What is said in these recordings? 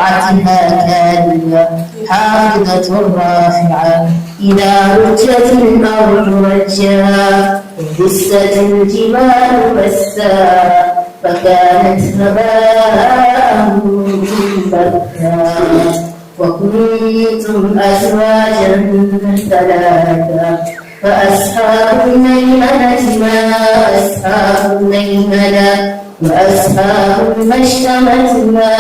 رفعتها كاذبة حافظة رافعة إذا رجت الأرض رجا وبست الجبال بسا فكانت هباء منبثا وكنتم أزواجا ثلاثا فأصحاب الميمنة ما أصحاب الميمنة وأصحاب المشأمة ما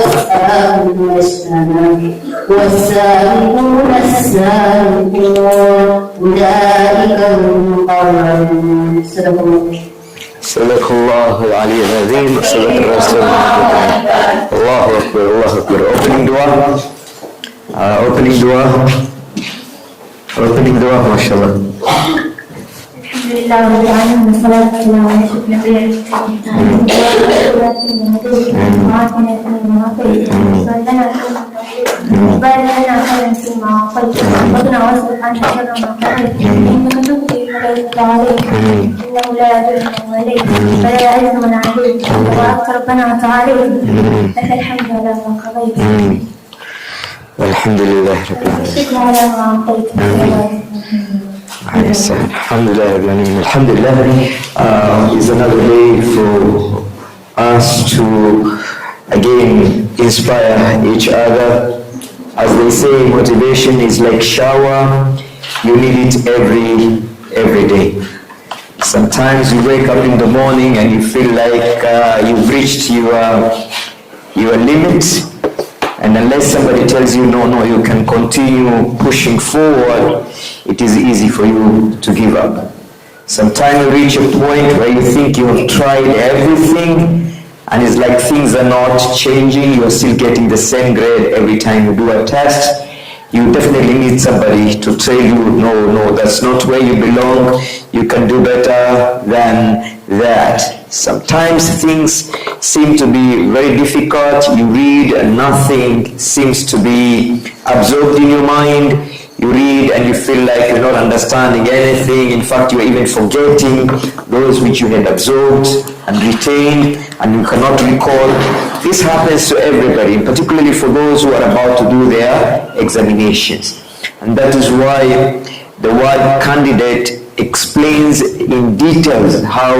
أصحاب المشأمة والسابقون السابقون أولئك هم المقربون. صدق الله العلي العظيم. صدق الرسول. الله أكبر الله أكبر. Opening dua mashallah. Alhamdulillah rabbil alamin wassalatu wassalamu ala asyrafil anbiya'i Alhamdulillah Alhamdulillah is another day for us to again inspire each other. As they say, motivation is like shower. You need it every day. Sometimes you wake up in the morning and you feel like you've reached your limit. And unless somebody tells you, no, you can continue pushing forward, it is easy for you to give up. Sometimes you reach a point where you think you have tried everything, and it's like things are not changing, you're still getting the same grade every time you do a test. You definitely need somebody to tell you, no, that's not where you belong, you can do better than that. Sometimes things seem to be very difficult, you read and nothing seems to be absorbed in your mind. You read and you feel like you're not understanding anything. In fact, you're even forgetting those which you had absorbed and retained and you cannot recall. This happens to everybody, particularly for those who are about to do their examinations. And that is why the word candidate explains in details how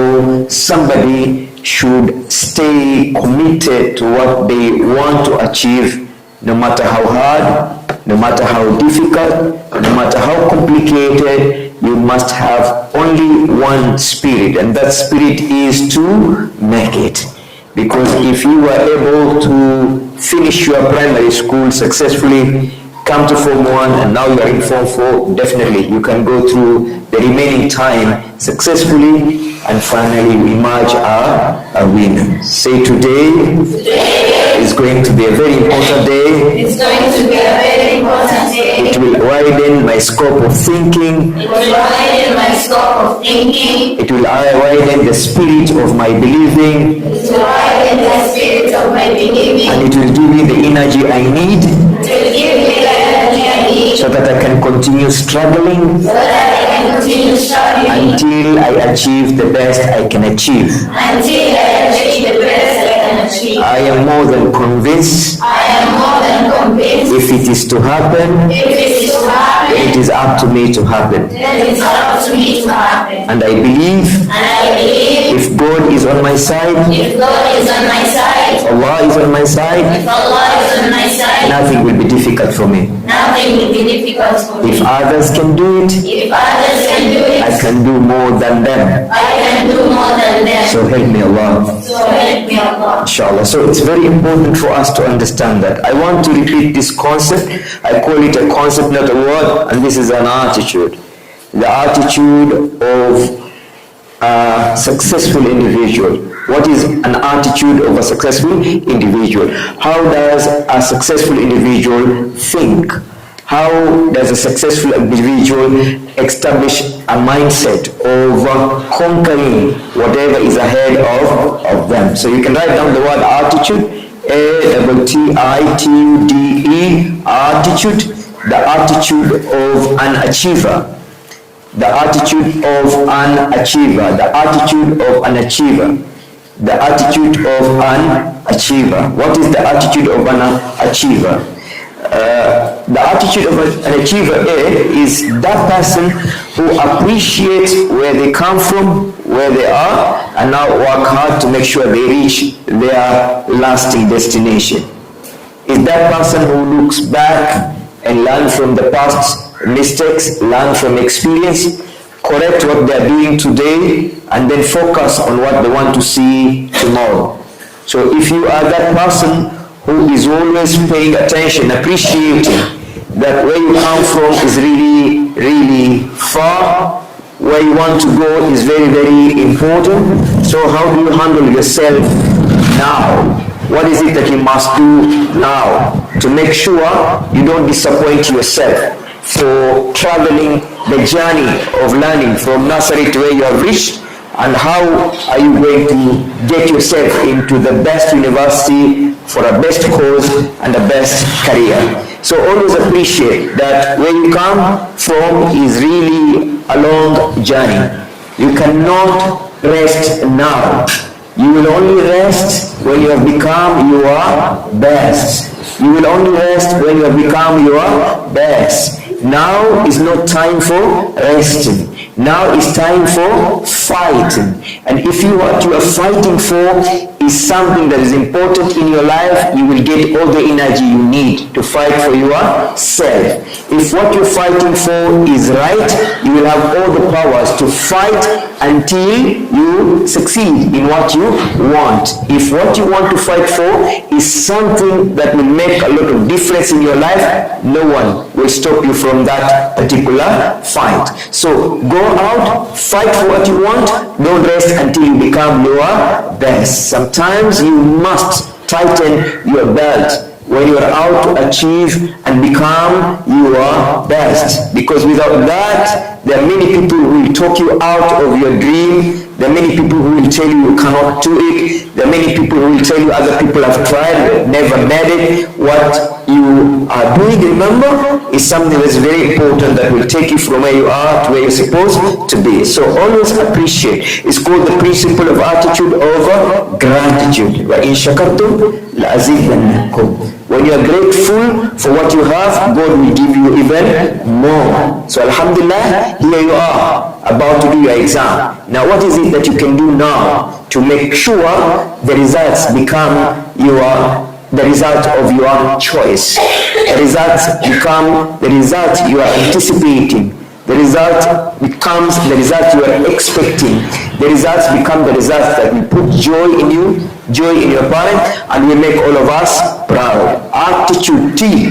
somebody should stay committed to what they want to achieve, no matter how hard, no matter how difficult, no matter how complicated. You must have only one spirit, and that spirit is to make it. Because if you are able to finish your primary school successfully, come to Form 1 and now you are in Form 4, definitely you can go through the remaining time successfully and finally emerge a winner. Say today is going to be a very important day. It's going to be a very important day. It will widen my scope of thinking. It will widen my scope of thinking. It will widen the spirit of my believing. It will widen the spirit of my believing. And it will give me the energy I need. It will give me the energy I need. So that I can continue struggling. So that I can continue struggling. Until I achieve the best I can achieve. Until I achieve the best I can achieve. I am more than convinced. I am more than convinced. If it is to happen, If it is to happen, it is up to me to happen. then it's up to me to happen. And I believe if God is on my side, if God is on my side, if Allah is on my side, if Allah is on my side, nothing will be difficult for me. nothing will be difficult for me. If others can do it, If others can do it, I can do more than them. I can do more than them. So help me Allah. So help me Allah. Inshallah. So it's very important for us to understand that. I want to repeat this concept. I call it a concept, not a word, and this is an attitude. The attitude of a successful individual. What is an attitude of a successful individual? How does a successful individual think? How does a successful individual establish a mindset of conquering whatever is ahead of them? So you can write down the word attitude, A-T-I-T-U-D-E, attitude, the attitude of an achiever. The attitude of an achiever, the attitude of an achiever. the attitude of an achiever. What is the attitude of an achiever? The attitude of an achiever is that person who appreciates where they come from, where they are, and now work hard to make sure they reach their lasting destination. Is that person who looks back and learn from the past mistakes, learn from experience, correct what they're doing today, and then focus on what they want to see tomorrow. So if you are that person who is always paying attention, appreciating that where you come from is really, really far, where you want to go is very, very important. So how do you handle yourself now? What is it that you must do now to make sure you don't disappoint yourself for traveling the journey of learning from nursery to where you have reached? And how are you going to get yourself into the best university for a best course and a best career? So always appreciate that where you come from is really a long journey. You cannot rest now. You will only rest when you have become your best. You will only rest when you have become your best. Now is not time for resting. Now is time for fighting. And if what you are fighting for is something that is important in your life, you will get all the energy you need to fight for yourself. If what you're fighting for is right, you will have all the powers to fight until you succeed in what you want. If what you want to fight for is something that will make a lot of difference in your life, no one will stop you from that particular fight. So go out, fight for what you want, don't rest until you become your best. Sometimes you must tighten your belt when you are out to achieve and become your best, because without that, there are many people who will talk you out of your dream. There are many people who will tell you you cannot do it. There are many people who will tell you other people have tried, never made it. What you are doing, remember, is something that's very important that will take you from where you are to where you're supposed to be. So always appreciate. It's called the principle of attitude over gratitude. وَإِن شَكَرْتُمْ لَأَزِيدَنَّكُمْ. When you are grateful for what you have, God will give you even more. So Alhamdulillah, here you are, about to do your exam. Now what is it that you can do now to make sure the results become the result of your choice? The results become the result you are anticipating. The result becomes the result you are expecting. The results become the results that will put joy in you, joy in your parent, and will make all of us proud. Attitude T.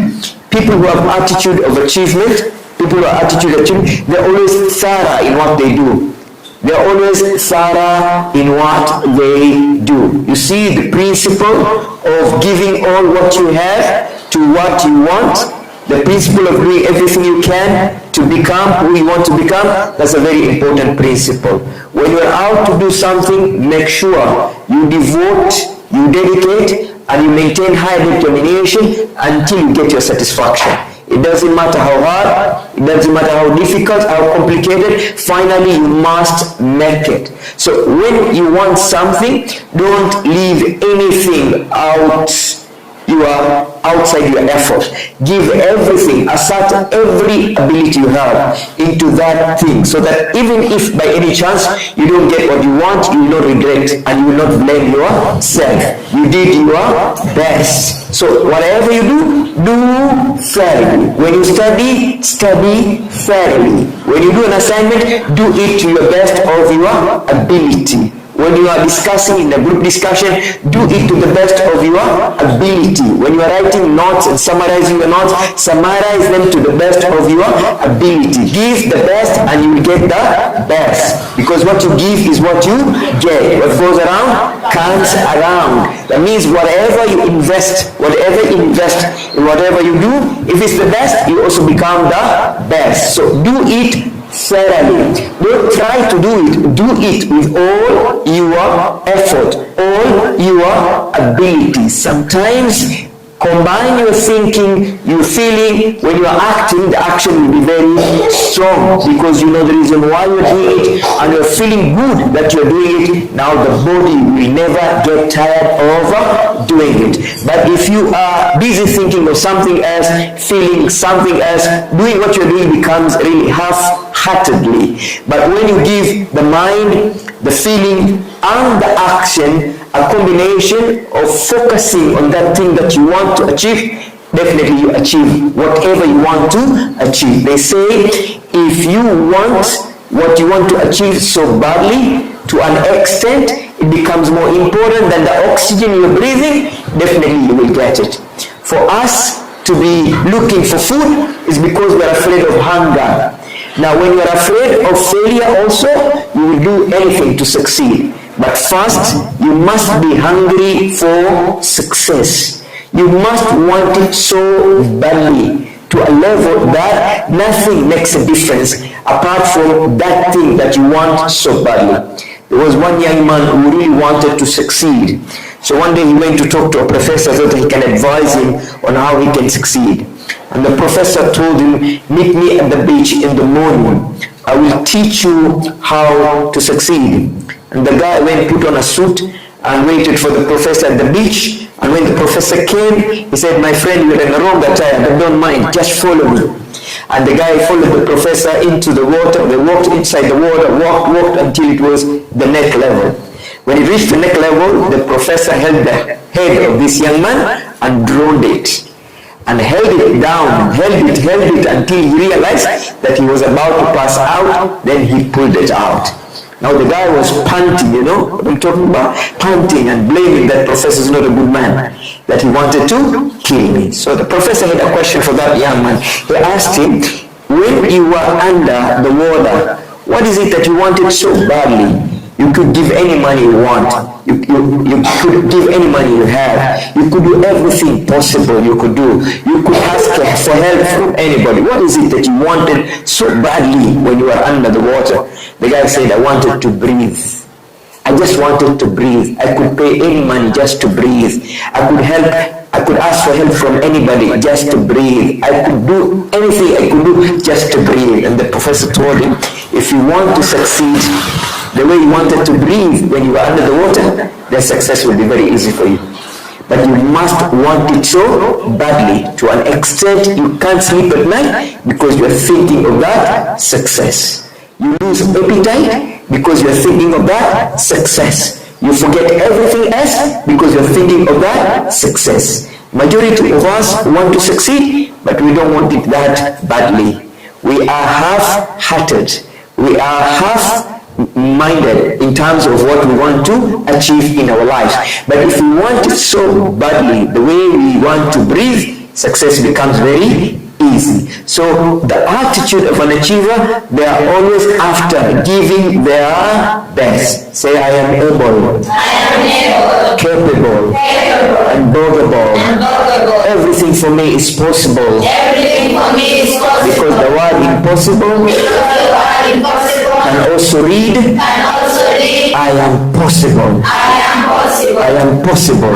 People who have attitude of achievement, people who have attitude of achievement, they're always thorough in what they do. They're always thorough in what they do. You see the principle of giving all what you have to what you want, the principle of doing everything you can to become who you want to become, that's a very important principle. When you're out to do something, make sure you devote, you dedicate, and you maintain high determination until you get your satisfaction. It doesn't matter how hard, it doesn't matter how difficult, how complicated, finally you must make it. So when you want something, don't leave anything out. You are outside your effort. Give everything, assert every ability you have into that thing, so that even if by any chance you don't get what you want, you will not regret and you will not blame yourself. You did your best. So whatever you do, do fairly. When you study, study fairly. When you do an assignment, do it to your best of your ability. When you are discussing in a group discussion, do it to the best of your ability. When you are writing notes and summarizing your notes, summarize them to the best of your ability. Give the best and you will get the best. Because what you give is what you get. What goes around comes around. That means whatever you invest in whatever you do, if it's the best, you also become the best. So do it thoroughly. Don't try to do it with all your effort, all your ability. Sometimes Combine your thinking, your feeling. When you are acting, the action will be very strong because you know the reason why you're doing it and you're feeling good that you're doing it. Now the body will never get tired of doing it. But if you are busy thinking of something else, feeling something else, doing what you're doing becomes really half-heartedly. But when you give the mind, the feeling and the action a combination of focusing on that thing that you want to achieve, definitely you achieve whatever you want to achieve. They say if you want what you want to achieve so badly, to an extent it becomes more important than the oxygen you're breathing, definitely you will get it. For us to be looking for food is because we're afraid of hunger. Now when you're afraid of failure also, you will do anything to succeed. But first, you must be hungry for success. You must want it so badly to a level that nothing makes a difference apart from that thing that you want so badly. There was one young man who really wanted to succeed. So one day he went to talk to a professor so that he can advise him on how he can succeed. And the professor told him, meet me at the beach in the morning. I will teach you how to succeed. And the guy went, put on a suit and waited for the professor at the beach. And when the professor came, he said, my friend, you're in the wrong attire, but don't mind, just follow me. And the guy followed the professor into the water. They walked inside the water, walked until it was the neck level. When it reached the neck level, the professor held the head of this young man and droned it. And held it down, held it until he realized that he was about to pass out. Then he pulled it out. Now the guy was panting, you know what I'm talking about? Panting and blaming that professor is not a good man, that he wanted to kill me. So the professor had a question for that young man. He asked him, when you were under the water, what is it that you wanted so badly? You could give any money you want. You could give any money you have. You could do everything possible you could do. You could ask for help from anybody. What is it that you wanted so badly when you were under the water? The guy said, I wanted to breathe. I just wanted to breathe. I could pay any money just to breathe. I could ask for help from anybody just to breathe. I could do anything I could do just to breathe. And the professor told him, if you want to succeed the way you wanted to breathe when you were under the water, then success will be very easy for you. But you must want it so badly to an extent you can't sleep at night because you are thinking of that success. You lose appetite because you are thinking of that success. You forget everything else because you are thinking of that success. Majority of us want to succeed, but we don't want it that badly. We are half-hearted. We are half-minded in terms of what we want to achieve in our lives. But if we want it so badly, the way we want to breathe, success becomes very easy. So the attitude of an achiever, they are always after giving their best. Say, I am able, capable, and boggable. Everything for me is possible. Because the word impossible can also read, I am possible. I am possible.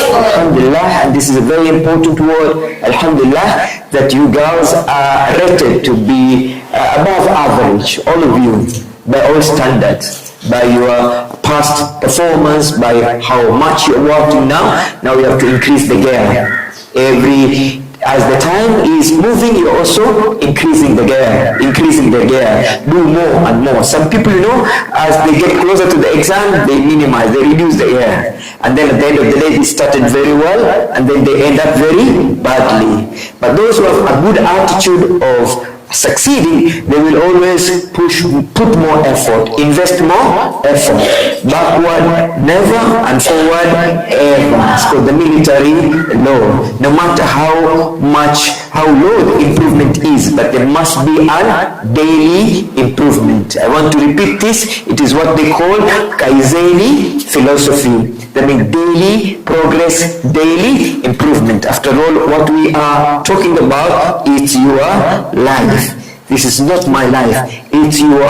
Alhamdulillah, and this is a very important word, Alhamdulillah, that you girls are rated to be above average, all of you, by all standards, by your past performance, by how much you're working now you have to increase the gear. As the time is moving, you're also increasing the gear, do more and more. Some people, as they get closer to the exam, they minimize, they reduce the gear. And then at the end of the day, they started very well, and then they end up very badly. But those who have a good attitude of succeeding, they will always put more effort, invest more effort. Backward never, and forward ever. It's called the military law. No matter how low the improvement is, but there must be a daily improvement. I want to repeat this. It is what they call Kaizeni philosophy. That means daily progress, daily improvement. After all, what we are talking about is your life. This is not my life, it's your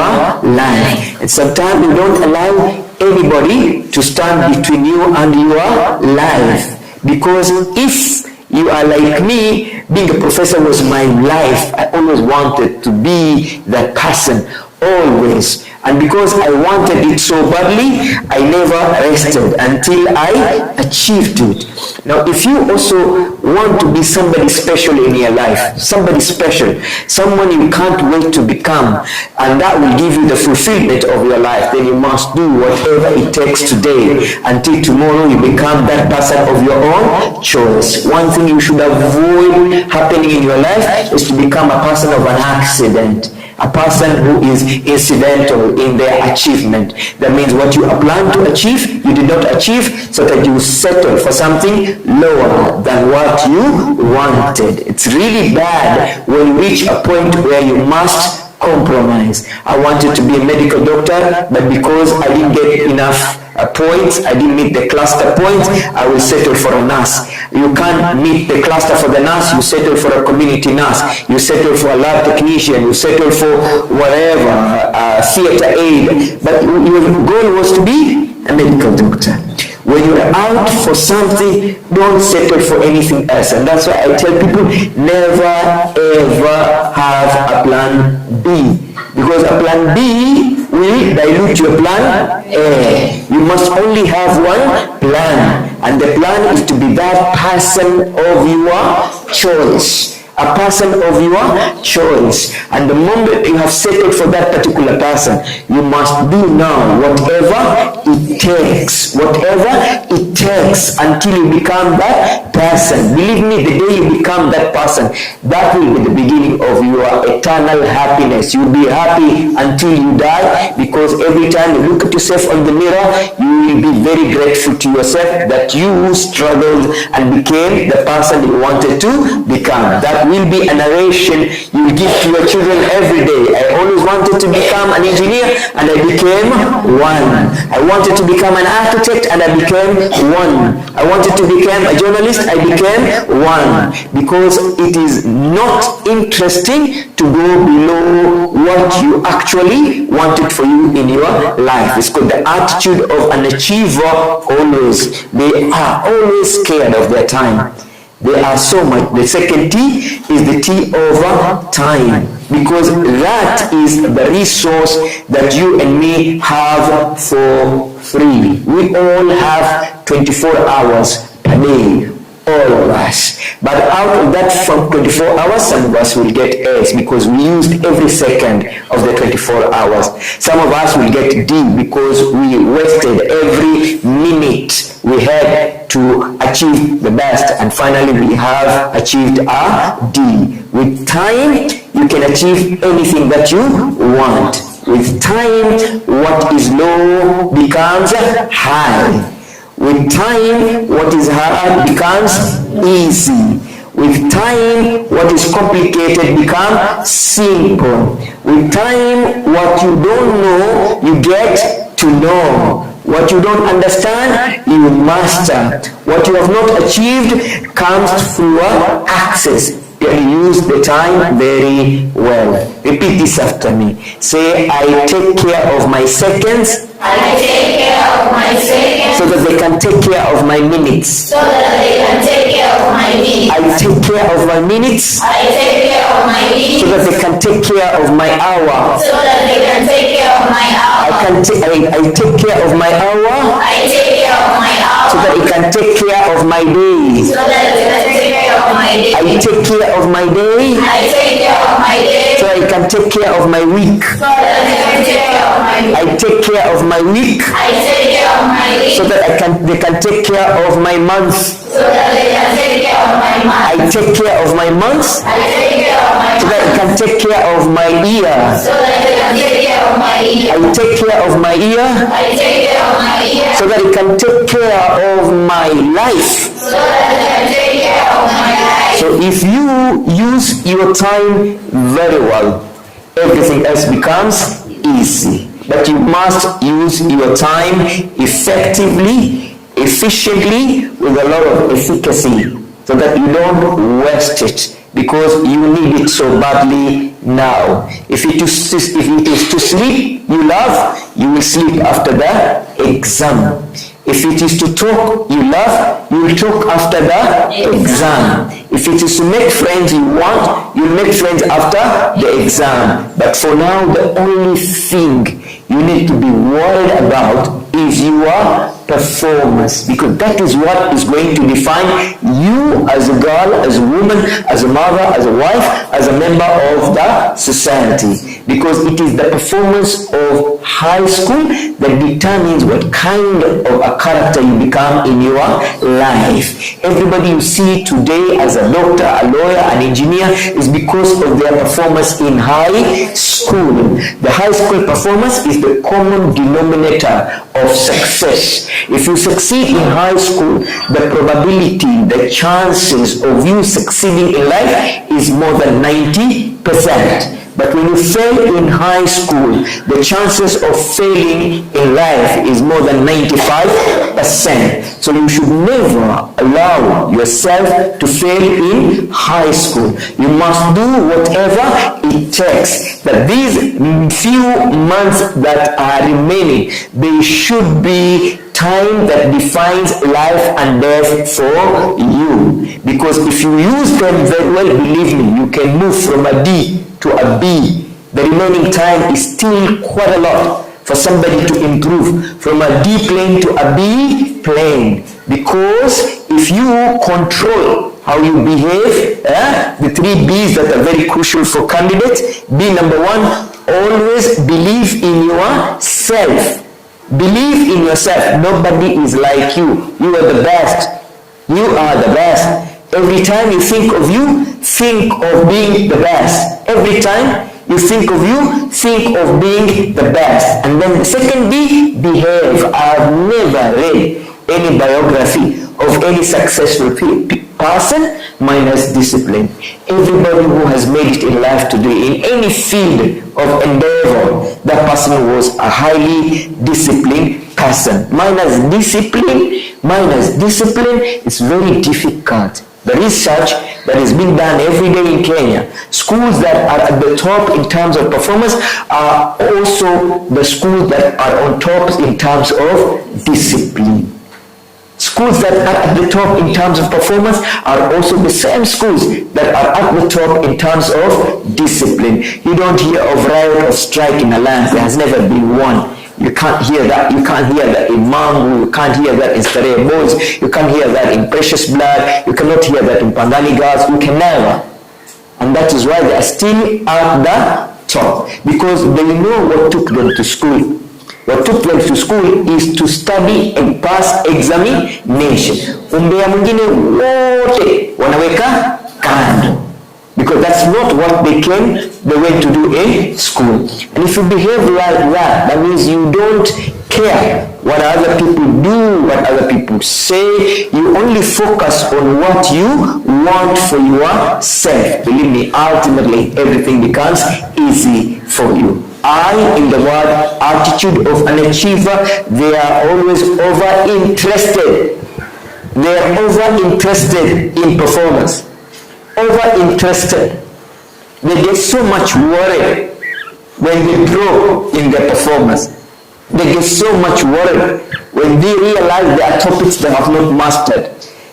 life. And sometimes you don't allow anybody to stand between you and your life. Because if you are like me, being a professor was my life. I always wanted to be that person, always. And because I wanted it so badly, I never rested until I achieved it. Now, if you also want to be somebody special in your life, somebody special, someone you can't wait to become, and that will give you the fulfillment of your life, then you must do whatever it takes today until tomorrow you become that person of your own choice. One thing you should avoid happening in your life is to become a person of an accident, a person who is incidental in their achievement. That means what you plan to achieve, you did not achieve, so that you settle for something lower than what you wanted. It's really bad when you reach a point where you must compromise. I wanted to be a medical doctor, but because I didn't get enough points, I didn't meet the cluster points, I will settle for a nurse. You can't meet the cluster for the nurse, you settle for a community nurse, you settle for a lab technician, you settle for whatever, theater aide, but your goal was to be a medical doctor. When you're out for something, don't settle for anything else. And that's why I tell people, never ever have a plan B. Because a plan B will dilute your plan A. You must only have one plan. And the plan is to be that person of your choice. A person of your choice. And the moment you have settled for that particular person, you must do now whatever it takes. Whatever it takes until you become that person. Believe me, the day you become that person, that will be the beginning of your eternal happiness. You'll be happy until you die, because every time you look at yourself on the mirror, you will be very grateful to yourself that you struggled and became the person you wanted to become. That will be a narration you will give to your children every day. I always wanted to become an engineer and I became one. I wanted to become an architect and I became one. I wanted to become a journalist, I became one. Because it is not interesting to go below what you actually wanted for you in your life. It's called the attitude of an achiever. Always, they are always scared of their time. They are so much. The second T is the T over time, because that is the resource that you and me have for free. We all have 24 hours per day, all of us. But out of that, from 24 hours, some of us will get S because we used every second of the 24 hours. Some of us will get D because we wasted every minute we had to achieve the best, and finally we have achieved a D. With time, you can achieve anything that you want. With time, what is low becomes high. With time, what is hard becomes easy. With time, what is complicated becomes simple. With time, what you don't know, you get to know. What you don't understand, you master. What you have not achieved comes through access. You use the time very well. Repeat this after me. Say, I take care of my seconds. I take care of my seconds. So that they can take care of my minutes. So that they can take care of my needs. I take care of my minutes. I take care of my needs. So that they can take care of my hour. So that they can take care of my hour. I take care of my hour. I take care of my hour. So that it can take care of my day. So that they can take care of my day. I take care of my day. I take care of my day. So that it can take care of my week. So that they can take care of my week. I take care of my week. I take care of my week. So that they can take care of my month. So that they can take care of my month. I take care of my months. I take care of my So that it can take care of my year. So that they can take care of my year. I take care of my year. I take care of my year. So that it can take care of my life. So that they can take care of my life. So if you use your time very well, everything else becomes easy. But you must use your time effectively, efficiently, with a lot of efficacy, so that you don't waste it, because you need it so badly now. If it is to sleep you love, you will sleep after the exam. If it is to talk you love, you will talk after the exam. If it is to make friends you want, you will make friends after the exam. But for now, the only thing you need to be worried about is your performance, because that is what is going to define you as a girl, as a woman, as a mother, as a wife, as a member of the society. Because it is the performance of high school that determines what kind of a character you become in your life. Everybody you see today as a doctor, a lawyer, an engineer is because of their performance in high school. The high school performance is the common denominator of success. If you succeed in high school, the probability, the chances of you succeeding in life is more than 90%. But when you fail in high school, the chances of failing in life is more than 95%. So you should never allow yourself to fail in high school. You must do whatever it takes. That these few months that are remaining, they should be time that defines life and death for you. Because if you use them very well, believe me, you can move from a D to a B. The remaining time is still quite a lot for somebody to improve from a D plane to a B plane. Because if you control how you behave, the 3 B's that are very crucial for candidates. B number 1, always believe in yourself. Believe in yourself. Nobody is like you. You are the best. You are the best. Every time you think of you, think of being the best. Every time you think of you, think of being the best. And then the second B, behave. I've never read any biography of any successful person minus discipline. Everybody who has made it in life today, in any field of endeavor, that person was a highly disciplined person. Minus discipline, it's very difficult. The research that is being done every day in Kenya, schools that are at the top in terms of performance are also the schools that are on top in terms of discipline. Schools that are at the top in terms of performance are also the same schools that are at the top in terms of discipline. You don't hear of riot or strike in a land. There has never been one. You can't hear that. You can't hear that in Mangu. You can't hear that in Starehe Boys. You can't hear that in Precious Blood. You cannot hear that in Pangani Girls. You can never. And that is why they are still at the top. Because they know what took them to school. What took them to school is to study and pass examination. Umbea mwingine wote wanaweka kando. Because that's not what they went to do in school. And if you behave like that, that means you don't care what other people do, what other people say. You only focus on what you want for yourself. Believe me, ultimately everything becomes easy for you. In the word attitude of an achiever, they are always over-interested. They are over-interested in performance. Over-interested. They get so much worried when they grow in their performance. They get so much worried when they realize there are topics they have not mastered.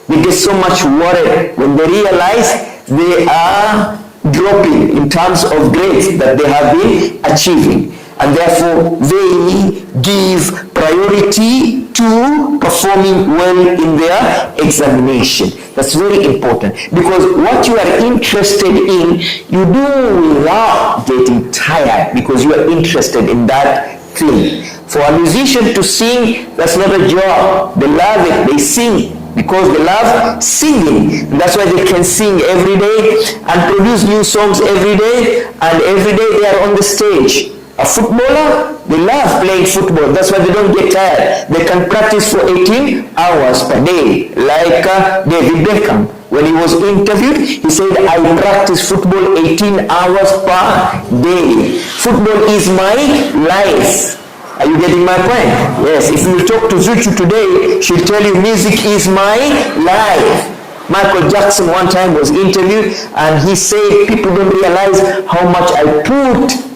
They get so much worried when they realize they are dropping in terms of grades that they have been achieving. And therefore, they give priority to performing well in their examination. That's very important, because what you are interested in, you do without getting tired, because you are interested in that thing. For a musician to sing, that's not a job. They love it, they sing because they love singing. And that's why they can sing every day and produce new songs every day, and every day they are on the stage. A footballer, they love playing football. That's why they don't get tired. They can practice for 18 hours per day, like David Beckham. When he was interviewed, he said, I practice football 18 hours per day. Football is my life. Are you getting my point? Yes, if you talk to Zuchu today, she'll tell you music is my life. Michael Jackson one time was interviewed and he said, people don't realize how much I put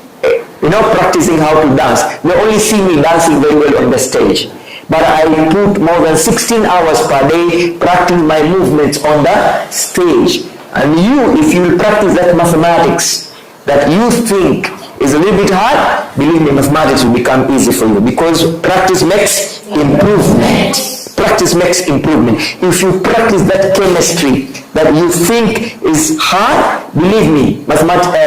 practicing how to dance. They only see me dancing very well on the stage. but I put more than 16 hours per day practicing my movements on the stage. And you, if you will practice that mathematics that you think is a little bit hard, believe me, mathematics will become easy for you, because practice makes improvement. Practice makes improvement. If you practice that chemistry that you think is hard, believe me,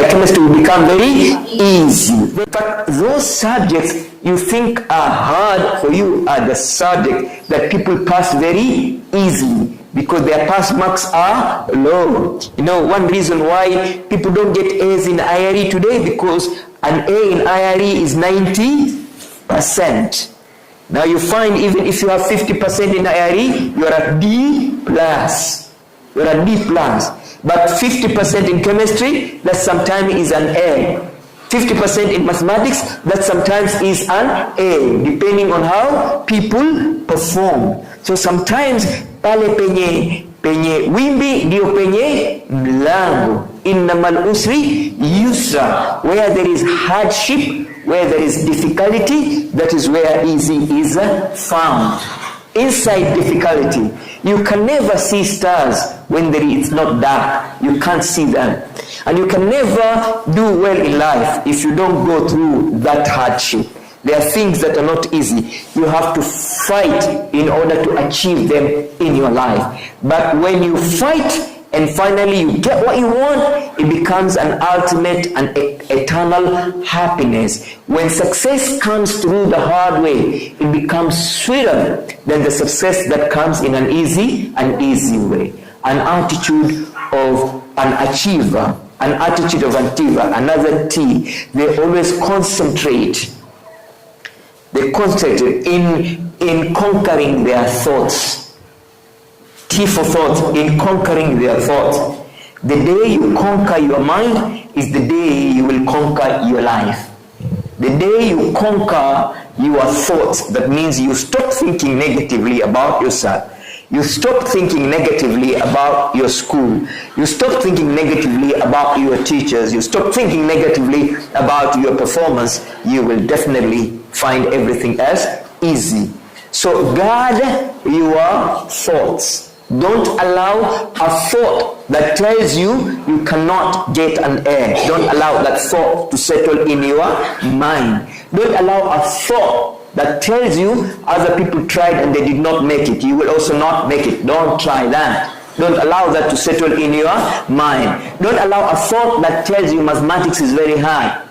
chemistry will become very easy. In fact, those subjects you think are hard for you are the subject that people pass very easily, because their pass marks are low. You know, one reason why people don't get A's in IRE today, because an A in IRE is 90%. Now you find even if you have 50% in IRE, you are at D+. You're at D+. But 50% in chemistry, that sometimes is an A. 50% in mathematics, that sometimes is an A, depending on how people perform. So sometimes pale penye wimbi ndio penye mlango. Innamal usri yusra. Where there is hardship, where there is difficulty, that is where easy is found. Inside difficulty, you can never see stars when it's not dark. You can't see them. And you can never do well in life if you don't go through that hardship. There are things that are not easy. You have to fight in order to achieve them in your life. But when you fight and finally you get what you want, it becomes an ultimate and eternal happiness. When success comes through the hard way, it becomes sweeter than the success that comes in an easy way. An attitude of an achiever, an attitude of an achiever, another T. They always concentrate. They concentrate in conquering their thoughts. T for thoughts, in conquering their thoughts. The day you conquer your mind is the day you will conquer your life. The day you conquer your thoughts, that means you stop thinking negatively about yourself. You stop thinking negatively about your school. You stop thinking negatively about your teachers. You stop thinking negatively about your performance. You will definitely find everything else easy. So guard your thoughts. Don't allow a thought that tells you cannot get an A. Don't allow that thought to settle in your mind. Don't allow a thought that tells you other people tried and they did not make it. You will also not make it. Don't try that. Don't allow that to settle in your mind. Don't allow a thought that tells you mathematics is very hard.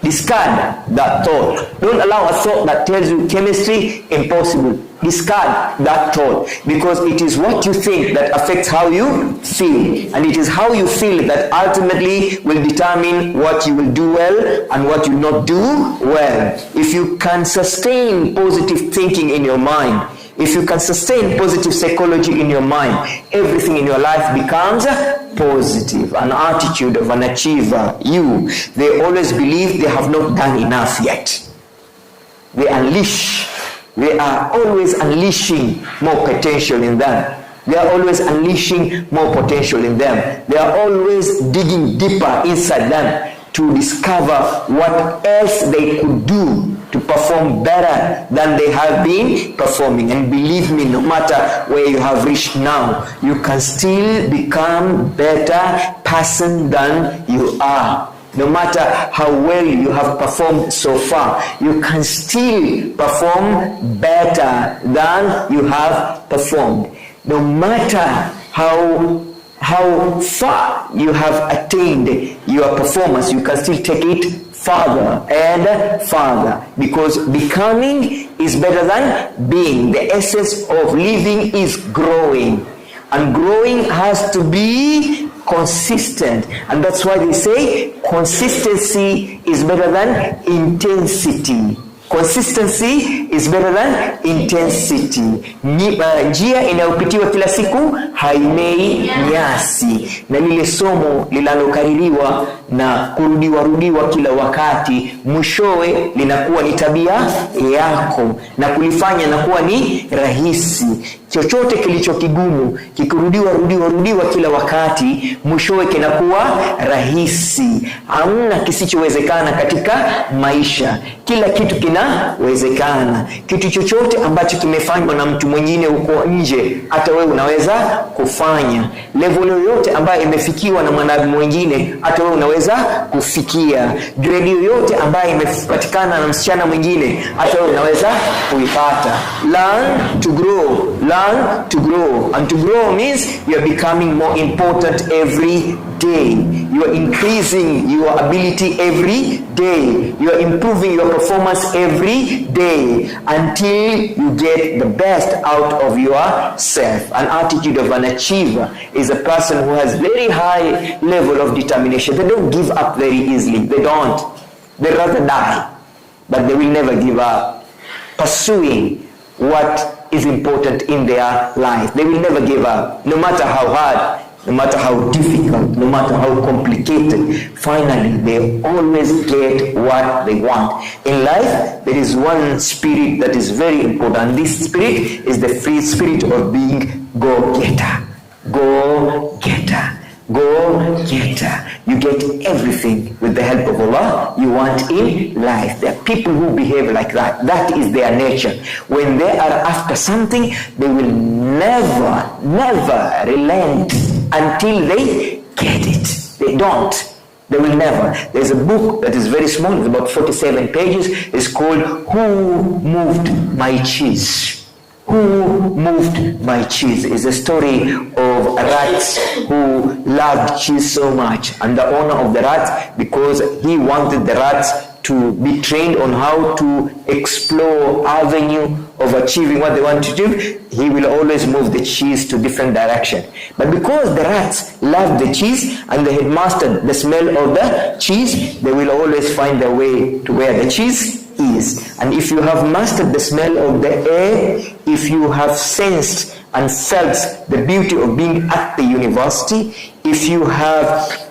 Discard that thought. Don't allow a thought that tells you chemistry impossible. Discard that thought, because it is what you think that affects how you feel, and it is how you feel that ultimately will determine what you will do well and what you will not do well. If you can sustain positive thinking in your mind, if you can sustain positive psychology in your mind, everything in your life becomes positive. An attitude of an achiever. They always believe they have not done enough yet. They are always unleashing more potential in them. They are always unleashing more potential in them. They are always digging deeper inside them to discover what else they could do to perform better than they have been performing. And believe me, no matter where you have reached now, you can still become better person than you are. No matter how well you have performed so far, you can still perform better than you have performed. No matter how far you have attained your performance, you can still take it further and further, because becoming is better than being. The essence of living is growing, and growing has to be consistent, and that's why they say consistency is better than intensity. Consistency is better than intensity. Njia inayopitiwa kila siku haimei nyasi. nasi, na lile somo linalokaririwa na kurudiwa kila wakati, mwishowe linakuwa ni tabia yako na kulifanya na kuwa ni rahisi. Chochote kilicho kigumu kikirudiwa kila wakati, mwishowe kinakuwa rahisi. Hamna kisichowezekana katika maisha, kila kitu kinawezekana. Kitu chochote ambacho kimefanywa na mtu mwingine huko nje, hata wewe unaweza kufanya. Level yoyote ambayo imefikiwa na mwanadamu mwingine, hata wewe unaweza kufikia. Grade yoyote ambayo imepatikana na msichana mwingine, hata wewe unaweza kuipata. Learn to grow. And to grow means you are becoming more important every day. You are increasing your ability every day. You are improving your performance every day until you get the best out of yourself. An attitude of an achiever is a person who has very high level of determination. They don't give up very easily. They don't. They rather die, but they will never give up pursuing what is important in their life. They will never give up, no matter how hard, no matter how difficult, no matter how complicated. Finally, they always get what they want. In life, there is one spirit that is very important. This spirit is the free spirit of being go-getter. Go-getter. Go-getter. You get everything with the help of Allah you want in life. There are people who behave like that. That is their nature. When they are after something, they will never relent until they get it. They don't. They will never. There's a book that is very small, it's about 47 pages. It's called Who Moved My Cheese? Who Moved My Cheese is a story of rats who loved cheese so much, and the owner of the rats, because he wanted the rats to be trained on how to explore avenue of achieving what they want to do, he will always move the cheese to different direction. But because the rats loved the cheese and they had mastered the smell of the cheese, they will always find their way to where the cheese is. And if you have mastered the smell of the air, if you have sensed and felt the beauty of being at the university, if you have,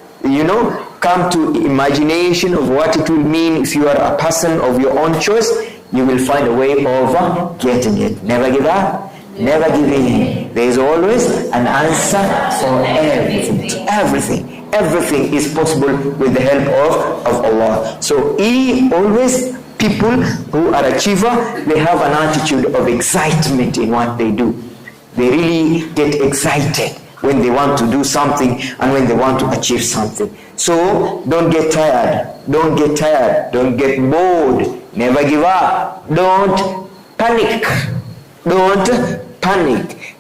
come to imagination of what it will mean if you are a person of your own choice, you will find a way of getting it. Never give up, never give in. There is always an answer for everything. Everything is possible with the help of Allah. So people who are achiever, they have an attitude of excitement in what they do. They really get excited when they want to do something and when they want to achieve something. So don't get tired. Don't get bored. Never give up. Don't panic.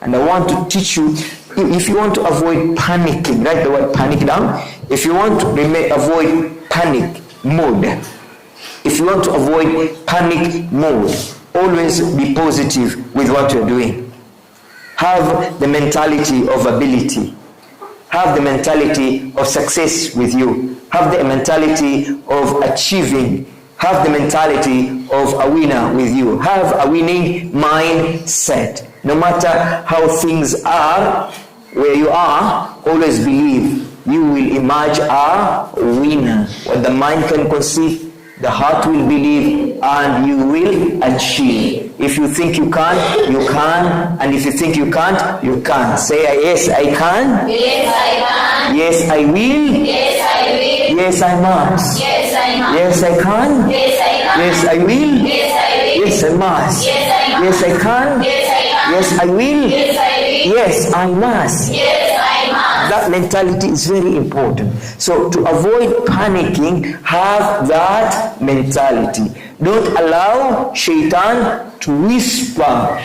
And I want to teach you, if you want to avoid panicking, write the word panic down. If you want to avoid panic mode, if you want to avoid panic mode, always be positive with what you're doing. Have the mentality of ability. Have the mentality of success with you. Have the mentality of achieving. Have the mentality of a winner with you. Have a winning mindset. No matter how things are where you are, always believe you will emerge a winner. What the mind can conceive, the heart will believe, and you will achieve. If you think you can, you can. And if you think you can't, you can't. Say, yes, I can. Yes, I can. Yes, I will. Yes, I will. Yes, I must. Yes, I must. Yes, I can. Yes, I can. Yes, I will. Yes, I will. Yes, I must. Yes, I must. Yes, I can. Yes, I can. Yes, I will. Yes, I will. Yes, I must. Yes, I must. That mentality is very important. So to avoid panicking, have that mentality. Don't allow shaitan to whisper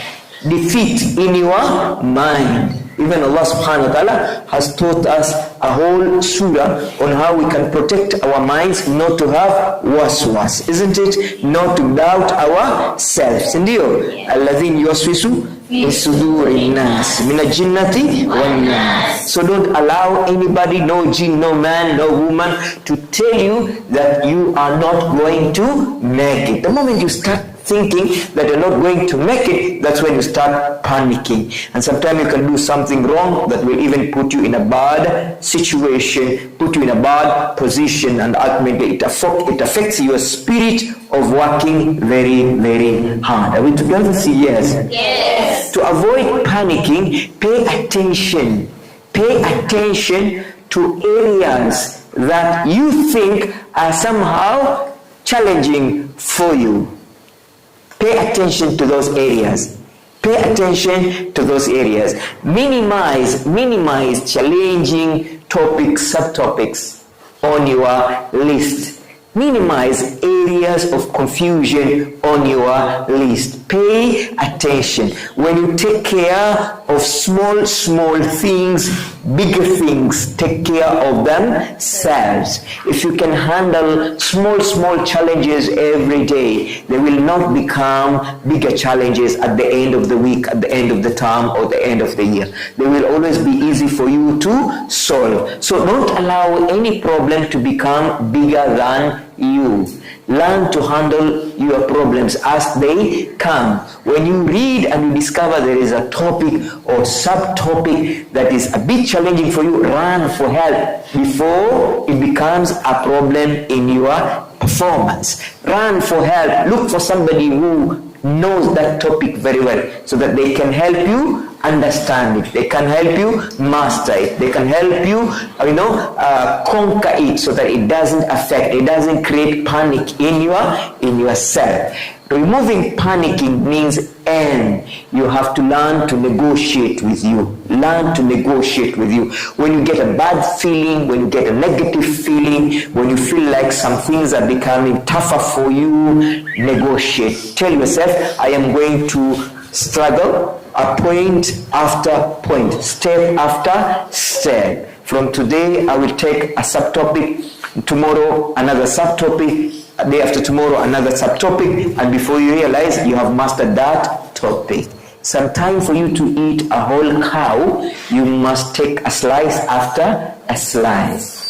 defeat in your mind. Even Allah subhanahu wa ta'ala has taught us a whole surah on how we can protect our minds not to have waswas, isn't it? Not to doubt ourselves. Ndiyo, alladhin yuwaswisu fi suduri nas mina jinnati wan nas. So don't allow anybody, no jinn, no man, no woman, to tell you that you are not going to make it. The moment you start thinking that you're not going to make it, that's when you start panicking. And sometimes you can do something wrong that will even put you in a bad situation, put you in a bad position, and ultimately it affects your spirit of working very, very hard. Are we together? Say yes. Yes. To avoid panicking, pay attention. Pay attention to areas that you think are somehow challenging for you. Pay attention to those areas. Pay attention to those areas. Minimize challenging topics, subtopics on your list. Minimize areas of confusion on your list. Pay attention. When you take care of small things, bigger things, take care of themselves. If you can handle small challenges every day, they will not become bigger challenges at the end of the week, at the end of the term, or the end of the year. They will always be easy for you to solve. So don't allow any problem to become bigger than you. Learn to handle your problems as they come. When you read and you discover there is a topic or subtopic that is a bit challenging for you, run for help before it becomes a problem in your performance. Run for help. Look for somebody who knows that topic very well so that they can help you understand it. They can help you master it. They can help you, conquer it so that it doesn't create panic in yourself. Removing panicking means you have to learn to negotiate with you. Learn to negotiate with you. When you get a bad feeling, when you get a negative feeling, when you feel like some things are becoming tougher for you, negotiate. Tell yourself, I am going to struggle a point after point, step after step. From today, I will take a subtopic, tomorrow another subtopic, day after tomorrow another subtopic, and before you realize you have mastered that topic. Some time for you to eat a whole cow, you must take a slice after a slice.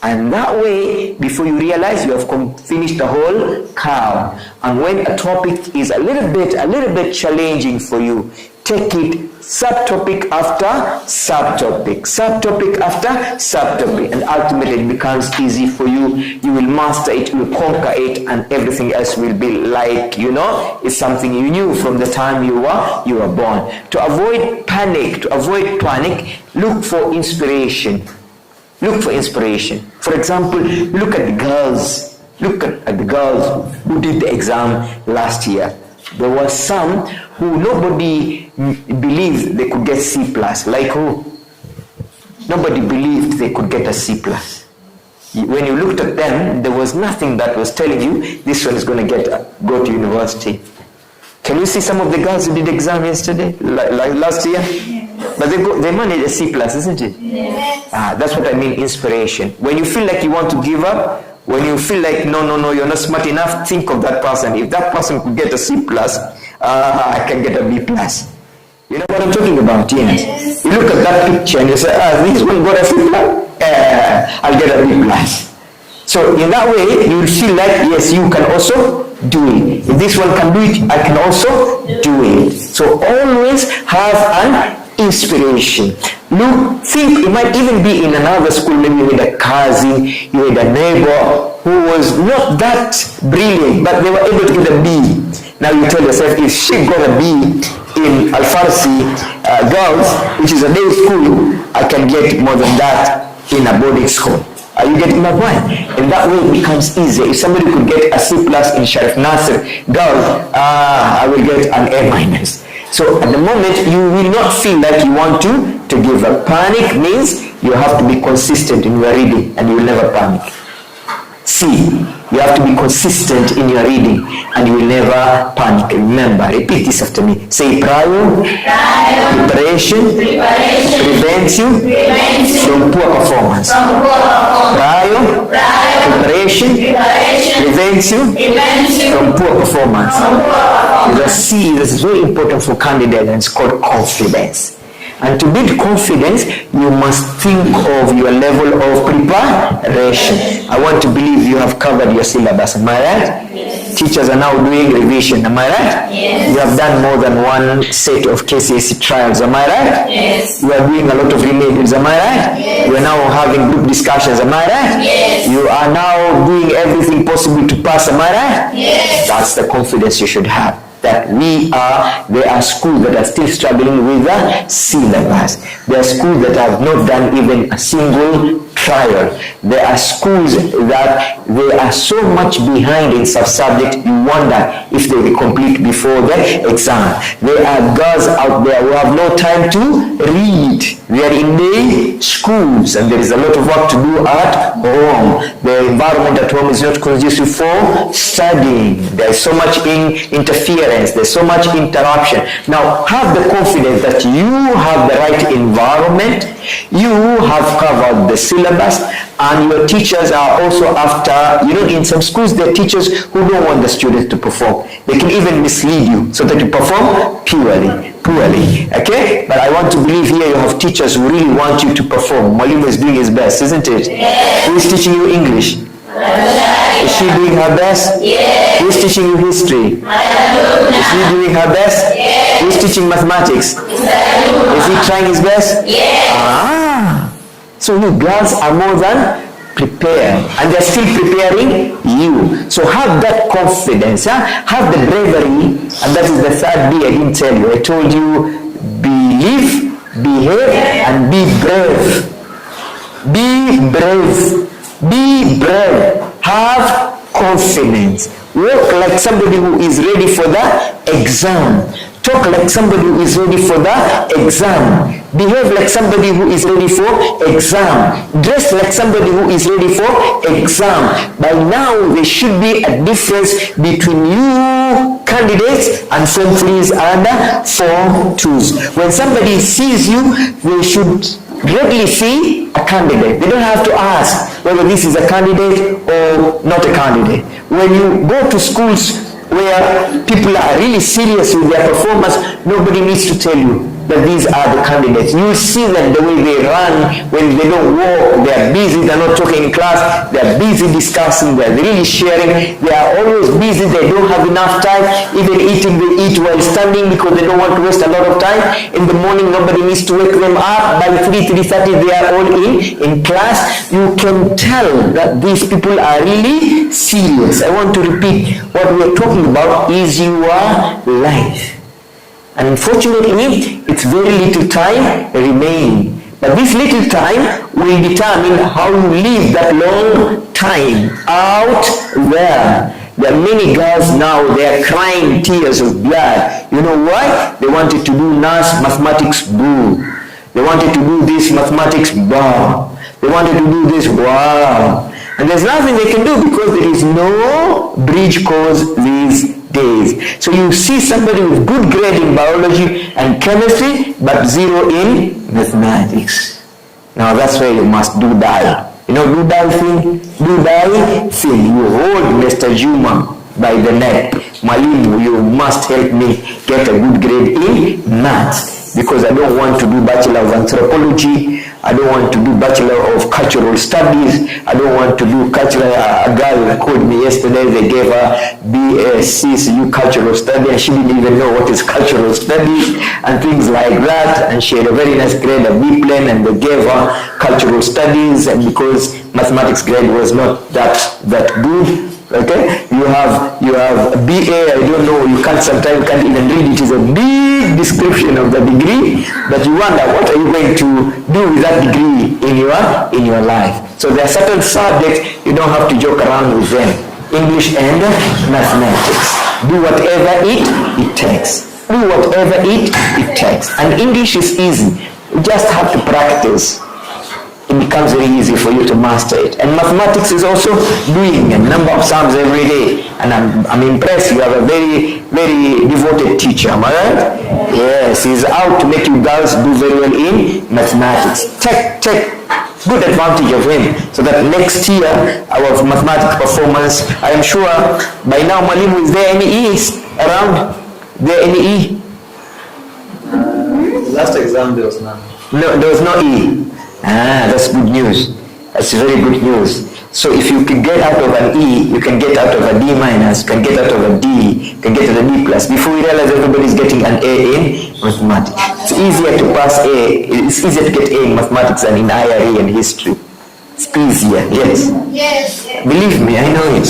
And that way, before you realize, you have finished the whole cow. And when a topic is a little bit challenging for you, take it subtopic after subtopic, subtopic after subtopic, and ultimately it becomes easy for you. You will master it, you will conquer it, and everything else will be like, it's something you knew from the time you were born. To avoid panic, look for inspiration. Look for inspiration. For example, look at the girls. Look at the girls who did the exam last year. There were some who nobody believed they could get C+. Like who? Nobody believed they could get a C+. When you looked at them, there was nothing that was telling you this one is going to go to university. Can you see some of the girls who did the exam yesterday, like last year? Yeah. But they managed a C+, isn't it? Yes. That's what I mean, inspiration. When you feel like you want to give up, when you feel like, no, you're not smart enough, think of that person. If that person could get a C+, I can get a B+. You know what I'm talking about? Yes. You look at that picture and you say, this one got a C+, I'll get a B+. So in that way, you will feel like, yes, you can also do it. If this one can do it, I can also do it. So always have an inspiration. Look, think it might even be in another school. Maybe you had a cousin, you had a neighbor who was not that brilliant, but they were able to get a B. Now you tell yourself, if she got a B in Al-Farsi Girls, which is a day school, I can get more than that in a boarding school. Are you getting my point? And that way it becomes easier. If somebody could get a C+ in Sharif Nasser Girls, I will get an A-. So at the moment, you will not feel like you want to give up. Panic means you have to be consistent in your reading and you will never panic. C, you have to be consistent in your reading and you will never panic. Remember, repeat this after me. Say prior preparation prevents you from poor performance. Prior preparation prevents you from poor performance. The C, this is very important for candidates, and it's called confidence. And to build confidence, you must think of your level of preparation. I want to believe you have covered your syllabus. Am I right? Yes. Teachers are now doing revision. Am I right? Yes. You have done more than one set of KCSE trials. Am I right? Yes. You are doing a lot of relatives. Am I right? Yes. You are now having group discussions. Am I right? Yes. You are now doing everything possible to pass. Am I right? Yes. That's the confidence you should have. That there are schools that are still struggling with the syllabus. There are schools that have not done even a single trial. There are schools that they are so much behind in sub-subject, you wonder if they will complete before the exam. There are girls out there who have no time to read. They are in day schools and there is a lot of work to do at home. The environment at home is not conducive for studying. There is so much interference. There's so much interruption. Now have the confidence that you have the right environment. You have covered the syllabus and your teachers are also after, in some schools there are teachers who don't want the students to perform. They can even mislead you so that you perform poorly. Okay? But I want to believe here you have teachers who really want you to perform. Mwalimu is doing his best, isn't it? Yes. Who is teaching you English? Is she doing her best? Yes. Who is teaching you history? Is he doing her best? Yes. Who is teaching mathematics? Is he trying his best? Yes. So you girls are more than prepared and they're still preparing you. So have that confidence, have the bravery, and that is the third B I didn't tell you. I told you believe, behave, and be brave. Be brave. Be brave. Have confidence. Walk like somebody who is ready for the exam. Talk like somebody who is ready for the exam. Behave like somebody who is ready for exam. Dress like somebody who is ready for exam. By now, there should be a difference between you candidates and Form 3s and Form 2s. When somebody sees you, they should readily see a candidate. They don't have to ask whether this is a candidate or not a candidate. When you go to schools where people are really serious with their performance, nobody needs to tell you that these are the candidates. You see them the way they run, when they don't walk, they are busy, they're not talking in class, they are busy discussing, they're really sharing, they are always busy, they don't have enough time, even eating, they eat while standing because they don't want to waste a lot of time. In the morning, nobody needs to wake them up. By 3:30, they are all in class. You can tell that these people are really serious. I want to repeat, what we are talking about is your life. And unfortunately, it's very little time remaining. But this little time will determine how you live that long time out there. There are many girls now, they are crying tears of blood. You know why? They wanted to do nurse mathematics boo. They wanted to do this mathematics bar. They wanted to do this wow. And there's nothing they can do because there is no bridge course these days. So you see somebody with good grade in biology and chemistry but zero in mathematics. Now that's where you must do die. You know, do die thing. You hold Mr. Juma by the neck. Mwalimu, you must help me get a good grade in maths because I don't want to do Bachelor of Anthropology. I don't want to do Bachelor of Cultural Studies. I don't want to do cultural. A girl called me yesterday. They gave her BSc Cultural Studies, and she didn't even know what is Cultural Studies and things like that. And she had a very nice grade, a B plan, and they gave her Cultural Studies, and because mathematics grade was not that good. Okay, you have BA. I don't know. Sometimes you can't even read it. It's a big description of the degree, but you wonder what are you going to do with that degree in your life. So there are certain subjects you don't have to joke around with them. English and mathematics. Do whatever it takes. Do whatever it takes. And English is easy. You just have to practice. It becomes very easy for you to master it. And mathematics is also doing a number of sums every day. And I'm impressed. You have a very, very devoted teacher. Am I right? Yes, he's out to make you girls do very well in mathematics. Take good advantage of him so that next year our mathematics performance, I am sure by now, Mwalimu, is there any E's around? There any E? Last exam there was none. No, there was no E. That's good news. That's very good news. So if you can get out of an E, you can get out of a D minus, you can get out of a D, you can get out of a D plus. Before you realize everybody's getting an A in mathematics. It's easier to pass A, it's easier to get A in mathematics than in IRE and history. It's easier, yes? Yes. Believe me, I know it.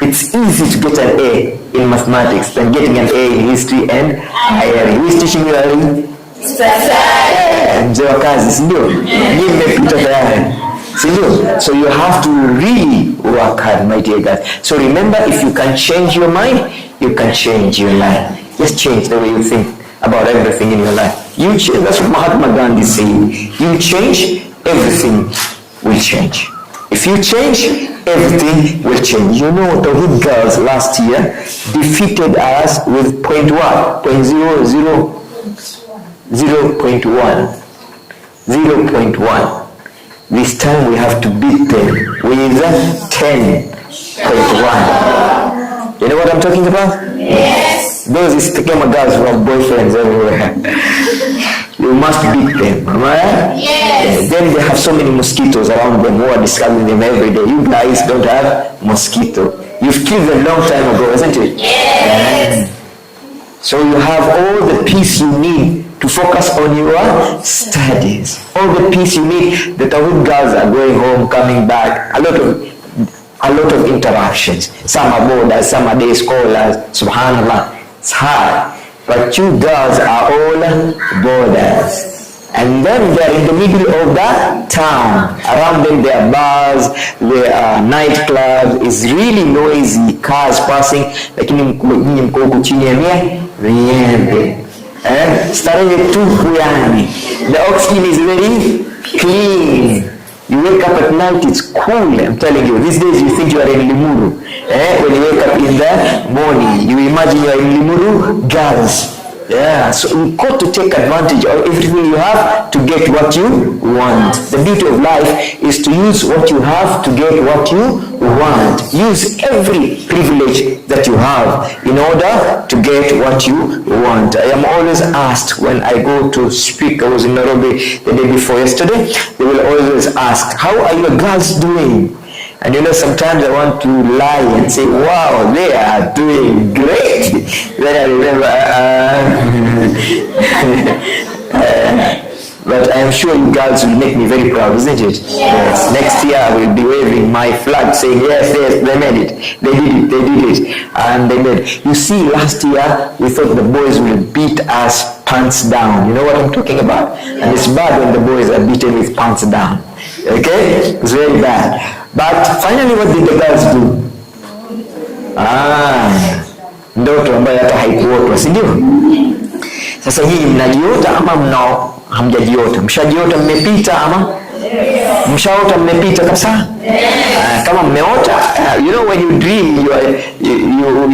It's easy to get an A in mathematics than getting an A in history and IRE. Who is teaching you IRE? Mzee wa kazi, si ndio? Mimi nimepita tayari. So you have to really work hard, my dear guys. So remember, if you can change your mind, you can change your life. Just change the way you think about everything in your life. You change, that's what Mahatma Gandhi is saying. You change, everything will change. If you change, everything will change. You know, the good girls last year defeated us with 0.1. This time we have to beat them with 10.1. You know what I'm talking about? Yes. Those is Tekema girls who have boyfriends everywhere. You must beat them, am I right? Yes. Then they have so many mosquitoes around them who are disturbing them every day. You guys don't have mosquito. You've killed them a long time ago, isn't it? Yes. So you have all the peace you need to focus on your studies. All the peace you need. The Tawhid girls are going home, coming back. A lot of interactions. Some are boarders, some are day scholars. Subhanallah. It's hard. But you girls are all boarders. And then they are in the middle of the town. Around them there are bars, there are nightclubs. It's really noisy. Cars passing. Lakini mko huku chini ya miembe. Starehe tupu yani. The oxygen is very clean. You wake up at night, it's cool. I'm telling you, these days you think you are in Limuru. When you wake up in the morning, you imagine you are in Limuru girls. Yeah, so you've got to take advantage of everything you have to get what you want. The beauty of life is to use what you have to get what you want. Use every privilege that you have in order to get what you want. I am always asked when I go to speak, I was in Nairobi the day before yesterday, they will always ask, how are your girls doing? And you know, sometimes I want to lie and say, wow, they are doing great. Then I remember, but I am sure you girls will make me very proud, isn't it? Yes. Next year I will be waving my flag saying, yes, they made it. They did it. And they made it. You see, last year we thought the boys will beat us pants down. You know what I'm talking about? And it's bad when the boys are beaten with pants down. Okay? It's very bad. But finally, what did the girls do? Ndoto ambayo hata haikuotwa, si ndio? Sasa hii mnajiota ama hamjajiota? Mshajiota mmepita ama? Mshaota mmepita kabisa? Kama mmeota, you know, when you dream,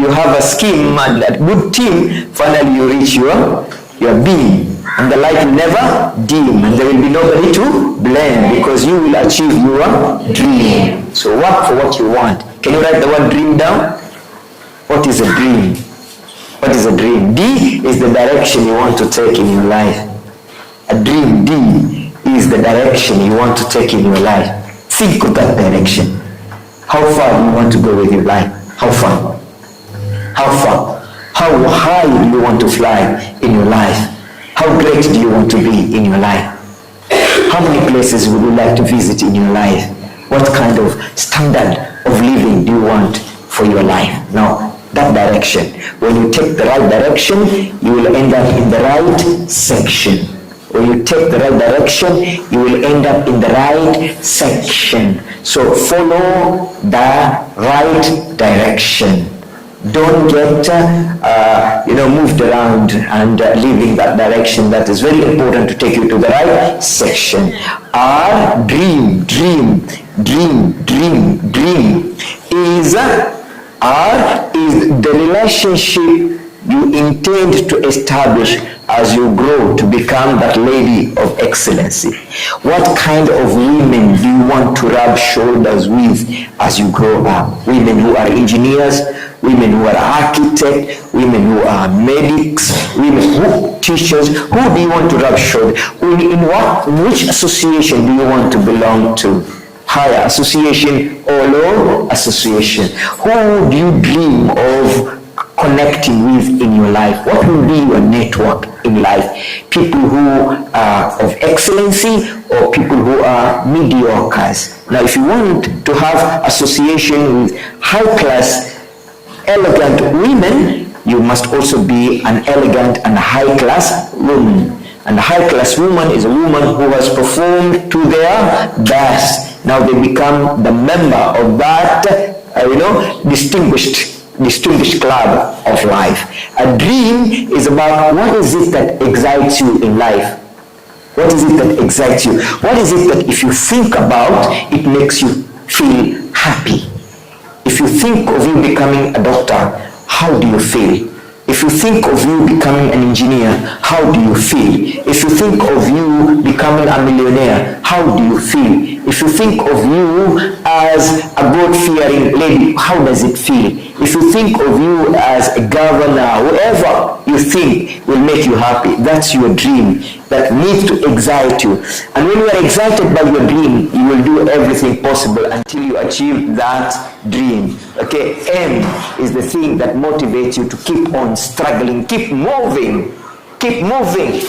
you have a scheme, and a good team, finally you reach your beam. And the light will never dim, and there will be nobody to blame because you will achieve your dream. So work for what you want. Can you write the word dream down? What is a dream? What is a dream? D is the direction you want to take in your life. A dream, D, is the direction you want to take in your life. Think of that direction. How far do you want to go with your life? How far? How far? How high do you want to fly in your life? How great do you want to be in your life? How many places would you like to visit in your life? What kind of standard of living do you want for your life? Now, that direction. When you take the right direction, you will end up in the right section. When you take the right direction, you will end up in the right section. So follow the right direction. Don't get moved around and leaving that direction. That is very important to take you to the right section. R, dream is the relationship you intend to establish as you grow to become that lady of excellency. What kind of women do you want to rub shoulders with as you grow up? Women who are engineers, women who are architects, women who are medics, women who teachers. Who do you want to rub shoulders? In which association do you want to belong to? higher association or low association? Who would you dream of connecting with in your life? What will be your network in life? People who are of excellency or people who are mediocres? Now, if you want to have association with high class, elegant women, you must also be an elegant and high class woman. And a high class woman is a woman who has performed to their best. Now they become the member of that, distinguished club of life. A dream is about what is it that excites you in life. What is it that excites you? What is it that if you think about, it makes you feel happy? If you think of you becoming a doctor, how do you feel? If you think of you becoming an engineer, how do you feel? If you think of you becoming a millionaire, how do you feel? If you think of you as a God-fearing lady, how does it feel? If you think of you as a governor, whoever you think will make you happy, that's your dream that needs to excite you. And when you are excited by your dream, you will do everything possible until you achieve that dream. Okay, M is the thing that motivates you to keep on struggling, keep moving, keep moving,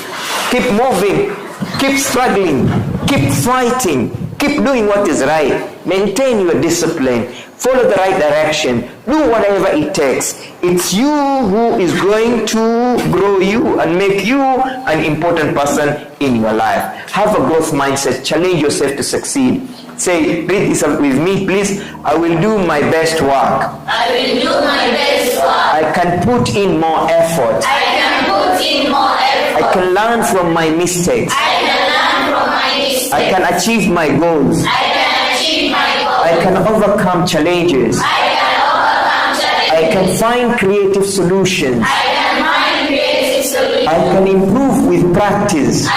keep moving, keep struggling, keep fighting, keep doing what is right, maintain your discipline, follow the right direction, do whatever it takes. It's you who is going to grow you and make you an important person in your life. Have a growth mindset, challenge yourself to succeed. Say, read this with me please. I will do my best work. I will do my best work. I can put in more effort. I can put in more effort. I can learn from my mistakes. I can learn from my mistakes. I can achieve my goals. I can achieve my goals. I can overcome challenges. I can overcome challenges. I can find creative solutions. I can find creative solutions. I can improve with practice. I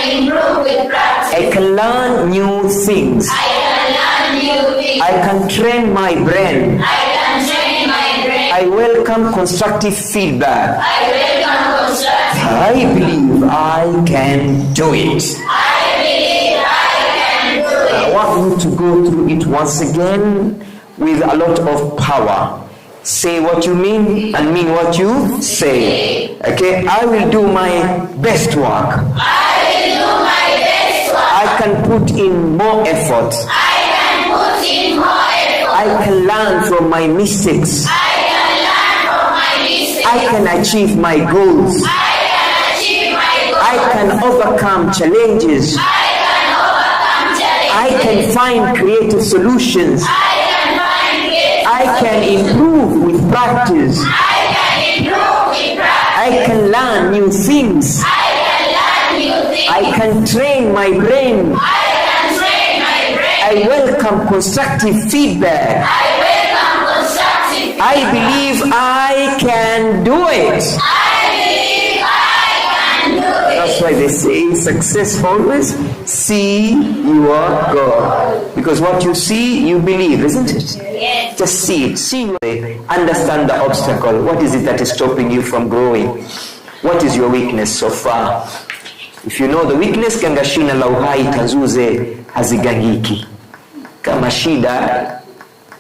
can improve with practice. I can learn new things. I can learn new things. I can train my brain. I can train my brain. I welcome constructive feedback. I welcome constructive. I believe I can do it. I believe I can do it. I want you to go through it once again with a lot of power. Say what you mean and mean what you say. Okay, I will do my best work. I will do my best work. I can put in more effort. I can put in more effort. I can learn from my mistakes. I can learn from my mistakes. I can achieve my goals. I can achieve my goals. I can overcome challenges. I can overcome challenges. I can find creative solutions. I can find creative I can improve with practice. I can improve with practice. I can learn new things. I can learn new things. I can train my brain. I can train my brain. I welcome constructive feedback. I welcome constructive. I believe I can do it. I believe I can do it. That's why they say success always see your goal. Because what you see, you believe, isn't it? Yes. Just see it. See it. Understand the obstacle. What is it that is stopping you from growing? What is your weakness so far? If you know the weakness, kanga shina la uhai tazuze hazigangiki. Kama shida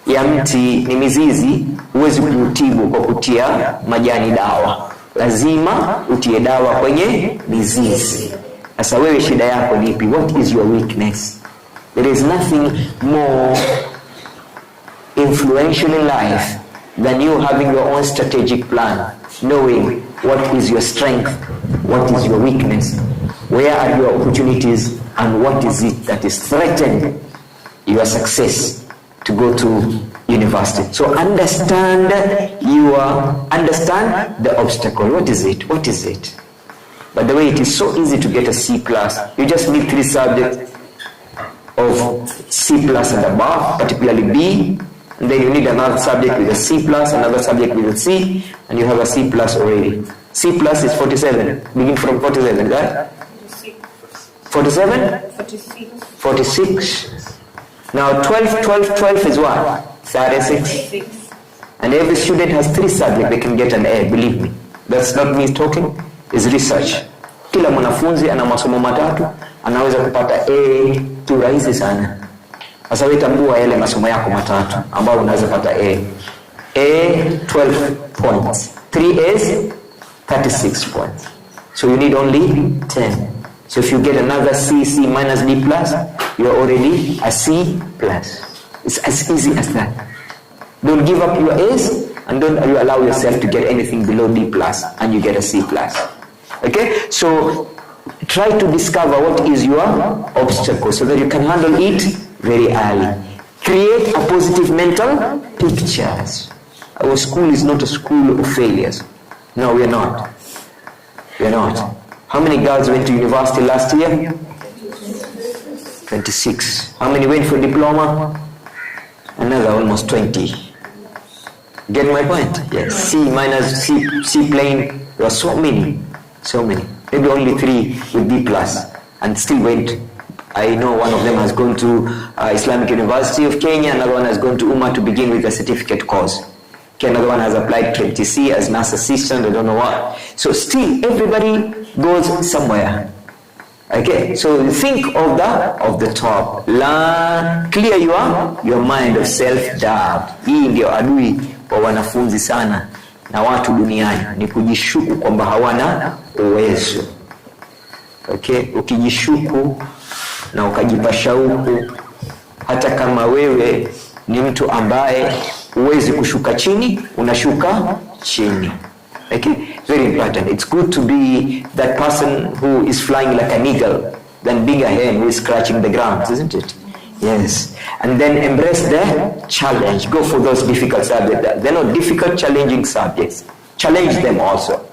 ya mti ni mizizi, huwezi kutibu kwa kutia majani dawa. Lazima utie dawa kwenye mizizi. Sasa wewe shida yako ni ipi? What is your weakness? There is nothing more influential in life than you having your own strategic plan, knowing what is your strength, what is your weakness, where are your opportunities, and what is it that is threatening your success to go to university. So understand the obstacle. What is it? What is it? By the way, it is so easy to get a C+. You just need 3 subjects of C+ and above, particularly B, and then you need another subject with a C+, another subject with a C, and you have a C+ already. C+ is 47. Begin from 47, right? 47? 46. Now 12 is what? 36. And every student has 3 subjects, they can get an A, believe me. That's not me talking, it's research. Kila mwanafunzi ana masomo matatu, anaweza kupata A tu rahisi sana. Sasa wewe tambua yale masomo yako matatu ambao unaweza pata A 12 points, 3 A's 36 points, so you need only 10. So if you get another C, C minus D plus, you're already a C plus. It's as easy as that. Don't give up your A's and don't you allow yourself to get anything below D plus and you get a C plus. Okay, so try to discover what is your obstacle so that you can handle it very early. Create a positive mental pictures. Our school is not a school of failures. No, we are not. We are not. How many girls went to university last year? 26. How many went for diploma? Another almost 20. Get my point? Yes. C minus C plane. There were so many. Maybe only 3 with B plus, and still went. I know one of them has gone to Islamic University of Kenya. Another one has gone to Ummulqurah to begin with a certificate course. Okay, another one has applied to TC as nurse assistant. I don't know what. So still, everybody goes somewhere. Okay, so think of the top. Learn, clear your mind of self-doubt. Hii ndio adui wa wanafunzi sana na watu duniani, ni kujishuku kwamba hawana uwezo. Okay, ukijishuku na ukajipa shauku, hata kama wewe ni mtu ambaye huwezi kushuka chini, unashuka chini. Okay, very important. It's good to be that person who is flying like an eagle than being a hen who is scratching the ground, isn't it? Yes. And then embrace the challenge. Go for those difficult subjects. They're not difficult, challenging subjects. Challenge them also.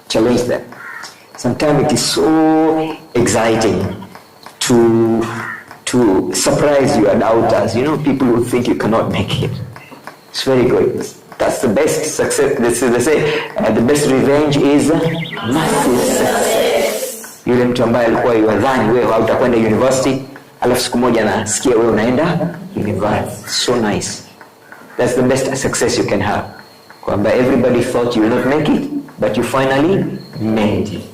Challenge them. Sometimes it is so exciting to surprise your doubters. You know, people who think you cannot make it. It's very good. That's the best success. They say the best revenge is massive success. Yule mtu ambaye alikuwa yuadhani wewe hautakwenda university, alafu siku moja nasikia wewe unaenda university. So nice. That's the best success you can have. Kwamba everybody thought you will not make it, but you finally made it.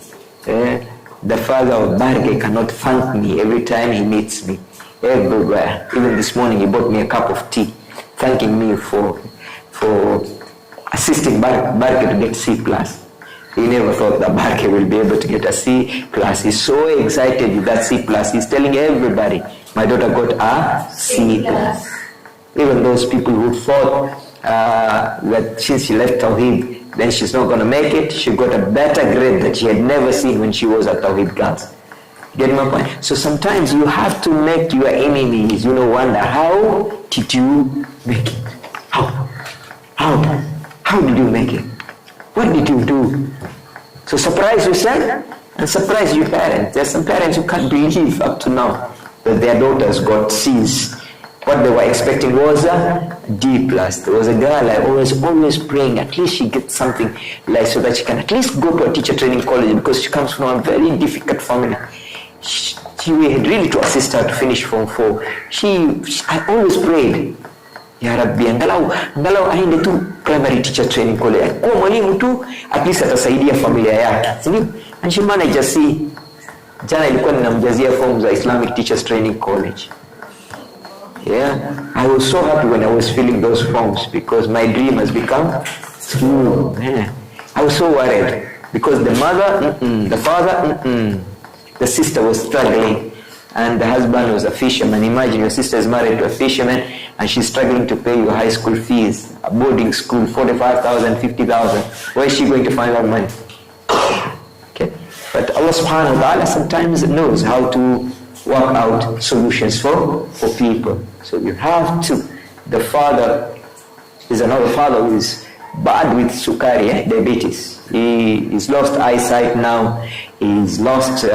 The father of Barge cannot thank me every time he meets me. Everywhere. Even this morning he bought me a cup of tea, thanking me for assisting Barke to get C plus. He never thought that Barke will be able to get a C plus. He's so excited with that C plus. He's telling everybody, my daughter got a C plus. Even those people who thought that since she left Tawheed, then she's not going to make it, she got a better grade that she had never seen when she was at Tawheed Girls. Get my point? So sometimes you have to make your enemies, wonder, how did you make it? How did you make it? What did you do? So surprise yourself and surprise your parents. There are some parents who can't believe up to now that their daughters got C's. What they were expecting was a D plus. There was a girl I always praying, at least she gets something like so that she can at least go to a teacher training college, because she comes from a very difficult family. We had really to assist her to finish Form 4. I always prayed, Ya Rabbi, angalau aende tu primary teacher training college. Kwa mwalimu tu, at least atasaidia familia yake. And she managed to see. Jana ilikuwa ninamjazia form za Islamic Teachers Training College. Yeah, I was so happy when I was filling those forms, because my dream has become true. Yeah. I was so worried because the mother, the father, the sister was struggling, and the husband was a fisherman. Imagine your sister is married to a fisherman and she's struggling to pay your high school fees, a boarding school, 45,000, 50,000. Where is she going to find that money? Okay, but Allah subhanahu wa ta'ala sometimes knows how to work out solutions for people. So you have to. The father is another father who is bad with sukari, diabetes. He's lost eyesight now. He's lost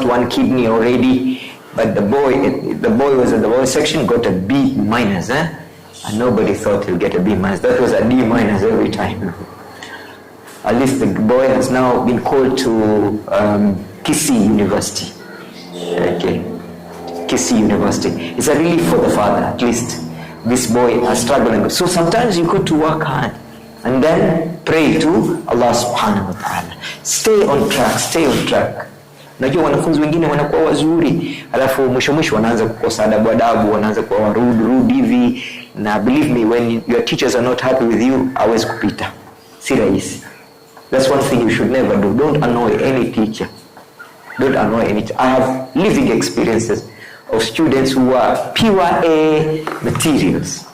one kidney already. But the boy was at the boy section, got a B minus, and nobody thought he'll get a B minus. That was a D minus every time. At least the boy has now been called to Kisii University. Okay, Kisii University. It's a relief for the father. At least this boy is struggling. So sometimes you got to work hard and then pray to Allah subhanahu wa ta'ala. Stay on track. Unajua wanafunzi wengine wanakuwa wazuri, alafu mwisho wanaanza kukosa adabu, wanaanza kuwa rude hivi, na believe me, when your teachers are not happy with you, hawezi kupita. Si rahisi. That's one thing you should never do. Don't annoy any teacher. Don't annoy any teacher. I have living experiences of students who were pure A materials.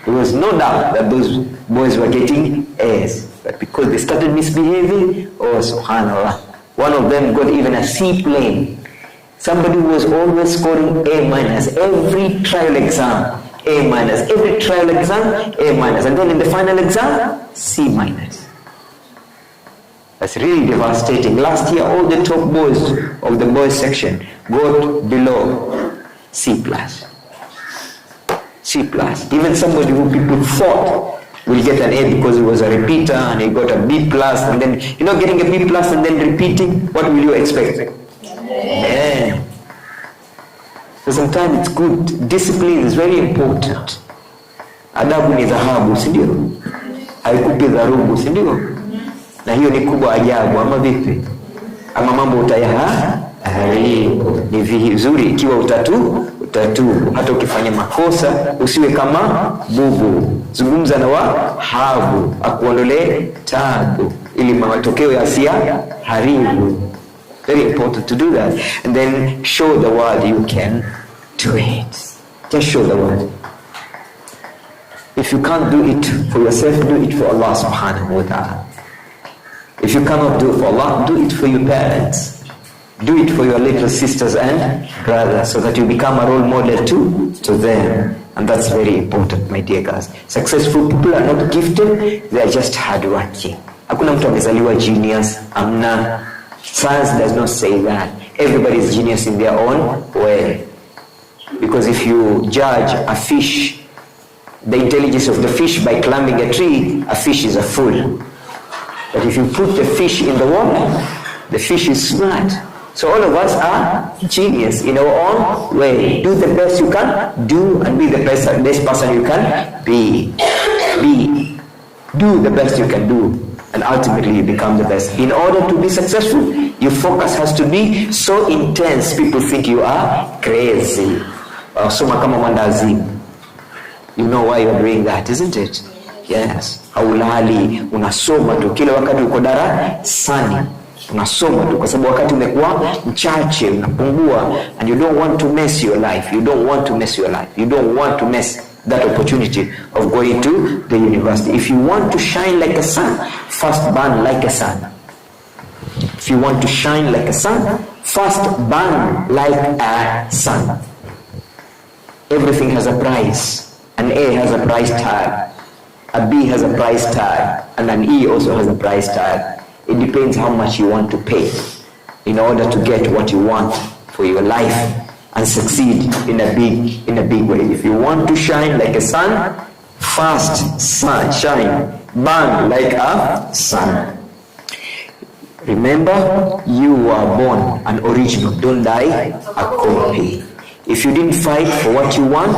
There was no doubt that those boys were getting A's, but because they started misbehaving, oh subhanallah, one of them got even a C plane. Somebody who was always scoring A minus every trial exam, A minus every trial exam, A minus, and then in the final exam, C minus. That's really devastating. Last year, all the top boys of the boys section got below C plus. C plus. Even somebody who people thought will get an A because he was a repeater and he got a B plus, and then, getting a B plus and then repeating, what will you expect? Yeah. So sometimes it's good. Discipline is very important. Adabu ni dhahabu, si ndio? Haikupi dharubu, si ndio? Na hiyo ni kubwa ajabu, ama vipi? Ama mambo utayaharibu. Ni vizuri ikiwa utatu. Hata ukifanya makosa usiwe kama bubu. Zungumza na wahabu, akuondolee tabu, ili matokeo yasiharibu. Very important to do that. And then show the world you can do it. Just show the world. If you can't do it for yourself, do it for Allah subhanahu wa ta'ala. If you cannot do it for Allah, do it for your parents. Do it for your little sisters and brothers, so that you become a role model to them. And that's very important, my dear guys. Successful people are not gifted, they are just hardworking. Hakuna mtu amezaliwa genius, amna. Science does not say that. Everybody is genius in their own way. Because if you judge a fish, the intelligence of the fish by climbing a tree, a fish is a fool. But if you put the fish in the water, the fish is smart. So all of us are genius in our own way. Do the best you can do and be the best person you can be. Do the best you can do, and ultimately you become the best. In order to be successful, your focus has to be so intense people think you are crazy. Soma kama mandazi. You know why you're doing that, isn't it? Yes. Haulali, unasoma tu kila wakati uko darasani. Unasoma tu kwa sababu wakati umekuwa mchache, unapungua, and you don't want to mess your life. You don't want to mess your life. You don't want to mess that opportunity of going to the university. If you want to shine like a sun, first burn like a sun. If you want to shine like a sun, first burn like a sun. Everything has a price. An A has a price tag. A B has a price tag. And an E also has a price tag. It depends how much you want to pay in order to get what you want for your life and succeed in a big way. If you want to shine like a sun, first shine, burn like a sun. Remember, you were born an original. Don't die a copy. If you didn't fight for what you want,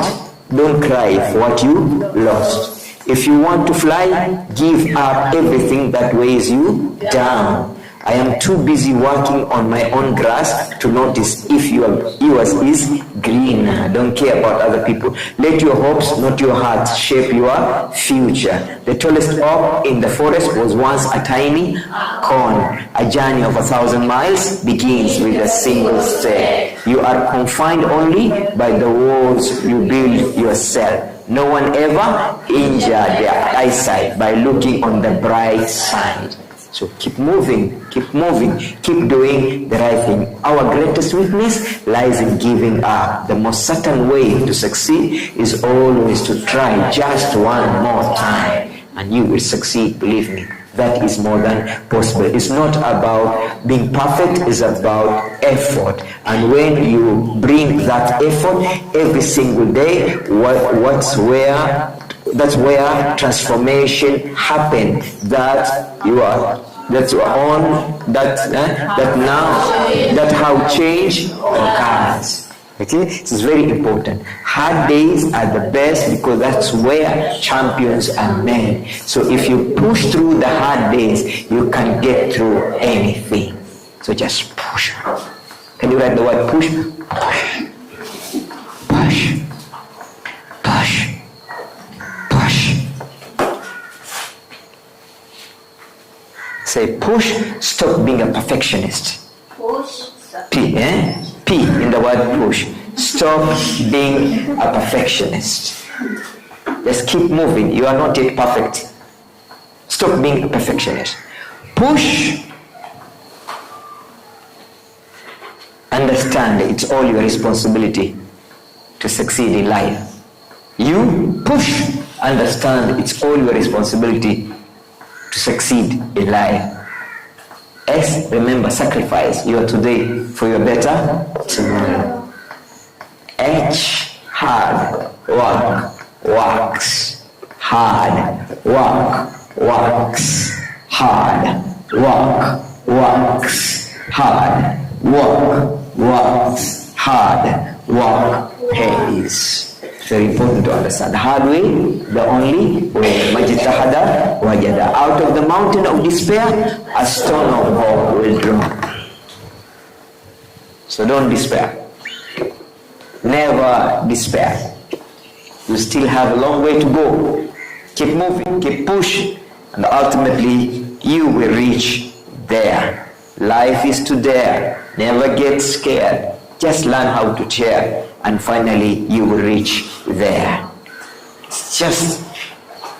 don't cry for what you lost. If you want to fly, give up everything that weighs you down. I am too busy working on my own grass to notice if yours is greener. Don't care about other people. Let your hopes, not your heart, shape your future. The tallest oak in the forest was once a tiny corn. A journey of 1,000 miles begins with a single step. You are confined only by the walls you build yourself. No one ever injured their eyesight by looking on the bright side. So keep moving, keep doing the right thing. Our greatest weakness lies in giving up. The most certain way to succeed is always to try just one more time, and you will succeed, believe me. That is more than possible. It's not about being perfect, it's about effort. And when you bring that effort every single day, that's where transformation happens. That's how change occurs. Okay, this is very important. Hard days are the best because that's where champions are made. So if you push through the hard days, you can get through anything. So just push. Can you write the word push? Push. Push. Push. Say push, stop being a perfectionist. Push. P, P in the word push. Stop being a perfectionist. Just keep moving. You are not yet perfect. Stop being a perfectionist. Push. Understand it's all your responsibility to succeed in life. You push. Understand it's all your responsibility to succeed in life. S, remember, sacrifice your today for your better tomorrow. H, hard work, works, hard work, works, hard work, works, hard work, works, hard work pays. Very important to understand. The hard way, the only way. Majtahada wajada. Out of the mountain of despair, a stone of hope will drop. So don't despair. Never despair. You still have a long way to go. Keep moving, keep pushing, and ultimately you will reach there. Life is to dare. Never get scared. Just learn how to cheer, and finally you will reach there. It's just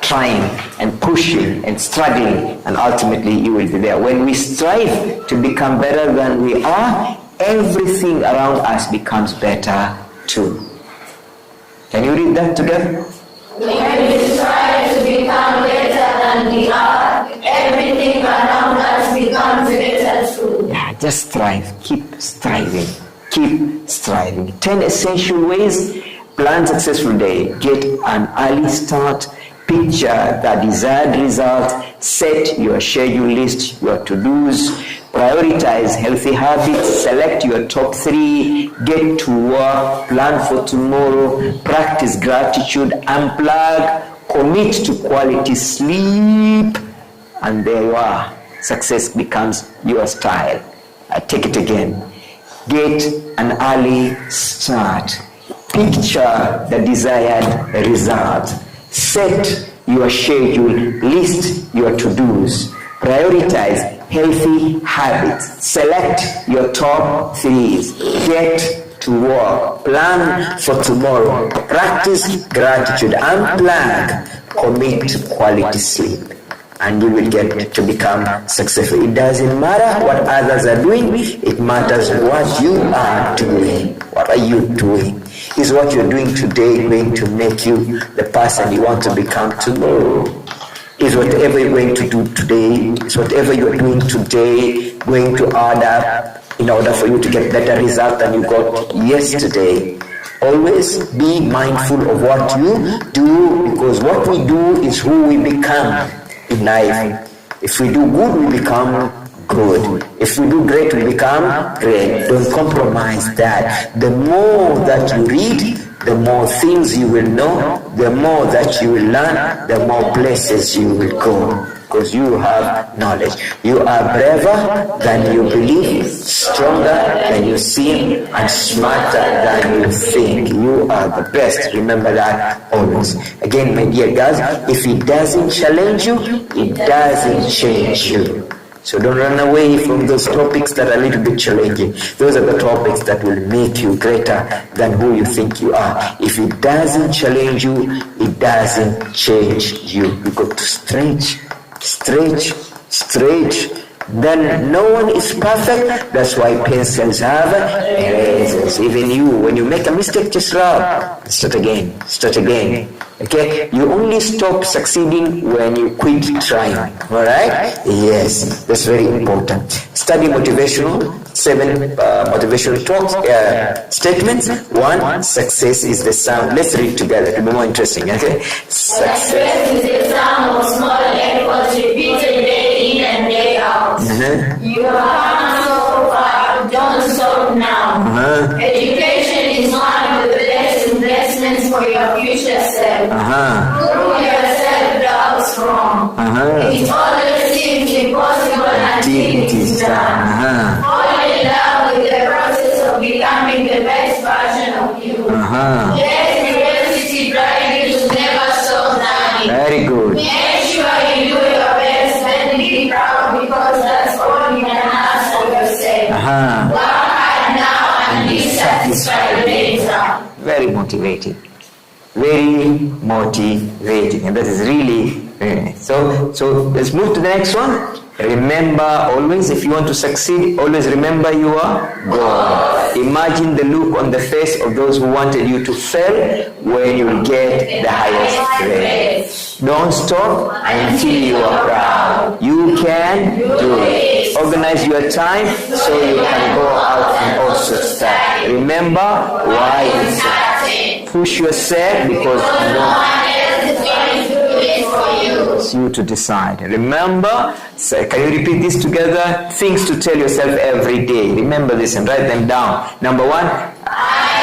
trying and pushing and struggling, and ultimately you will be there. When we strive to become better than we are, everything around us becomes better too. Can you read that together? When we strive to become better than we are, everything around us becomes better too. Yeah, just strive. Keep striving. Keep striving. 10 essential ways. Plan successful day. Get an early start. Picture the desired result. Set your schedule list, your to-dos. Prioritize healthy habits. Select your top 3. Get to work. Plan for tomorrow. Practice gratitude. Unplug. Commit to quality sleep. And there you are. Success becomes your style. Take it again. Get an early start. Picture the desired result. Set your schedule. List your to-dos. Prioritize healthy habits. Select your top 3s. Get to work. Plan for tomorrow. Practice gratitude. Unplug. Commit to quality sleep. And you will get to become successful. It doesn't matter what others are doing. It matters what you are doing. What are you doing? Is what you're doing today going to make you the person you want to become tomorrow? Is whatever you're going to do today, is whatever you're doing today going to add up in order for you to get better result than you got yesterday? Always be mindful of what you do, because what we do is who we become in life. If we do good, we become good. If we do great, we become great. Don't compromise that. The more that you read, the more things you will know, the more that you will learn, the more places you will go. Because you have knowledge. You are braver than you believe, stronger than you seem, and smarter than you think. You are the best. Remember that always. Again, my dear girls, if it doesn't challenge you, it doesn't change you. So don't run away from those topics that are a little bit challenging. Those are the topics that will make you greater than who you think you are. If it doesn't challenge you, it doesn't change you. You got to stretch. Then no one is perfect. That's why pencils have erasers. Even you, when you make a mistake, just rub. Start again. Okay? You only stop succeeding when you quit trying. Alright? Yes, that's very important. Study motivational. 7 motivational talks, statements. 1, success is the sum. Let's read together to be more interesting. Okay? Success is the sum of small efforts repeated day in and day out. You have come so far, don't stop now. Education is one of the best investments for your future self. Prove yourself without strong. It always seems impossible until it is done. Fall in love with the process becoming the best version of you. Let curiosity drive you to never stop learning. Very good. Make sure you do your best and be proud because that's all you can ask for yourself. Work hard now and be satisfied later. Very motivating. Very motivating. And that is really very nice. So let's move to the next one. Remember always, if you want to succeed, always remember your goal. Imagine the look on the face of those who wanted you to fail when you get the highest grade. Don't stop until you are proud. You can do it. Organize your time so you can go out and also start. Remember why you start. Push yourself because no one else is going to do it for you. It's you to decide. Remember, can you repeat this together? Things to tell yourself every day. Remember this and write them down. Number 1. I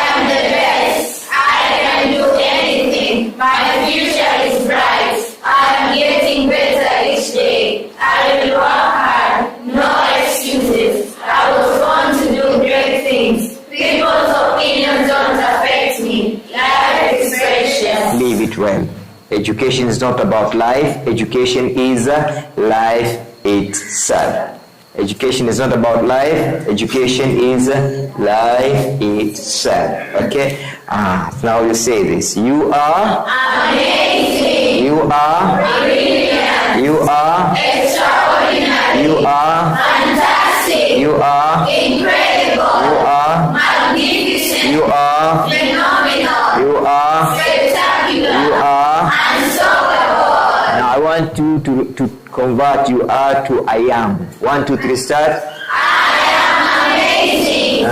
am the best. I can do anything. My future is bright. I am getting better each day. I will work hard. No excuses. I was born to do great things. People's opinions don't affect me. Life expression. Leave it well. Education is not about life. Education is life itself. Education is not about life. Education is life itself. Okay? Now you say this. You are amazing. You are brilliant. You are extraordinary. You are fantastic. You are incredible. You are magnificent. You are phenomenal. You are spectacular. You are unstoppable. Now I want you to convert you are to I am. 1, 2, 3, start. I am amazing. I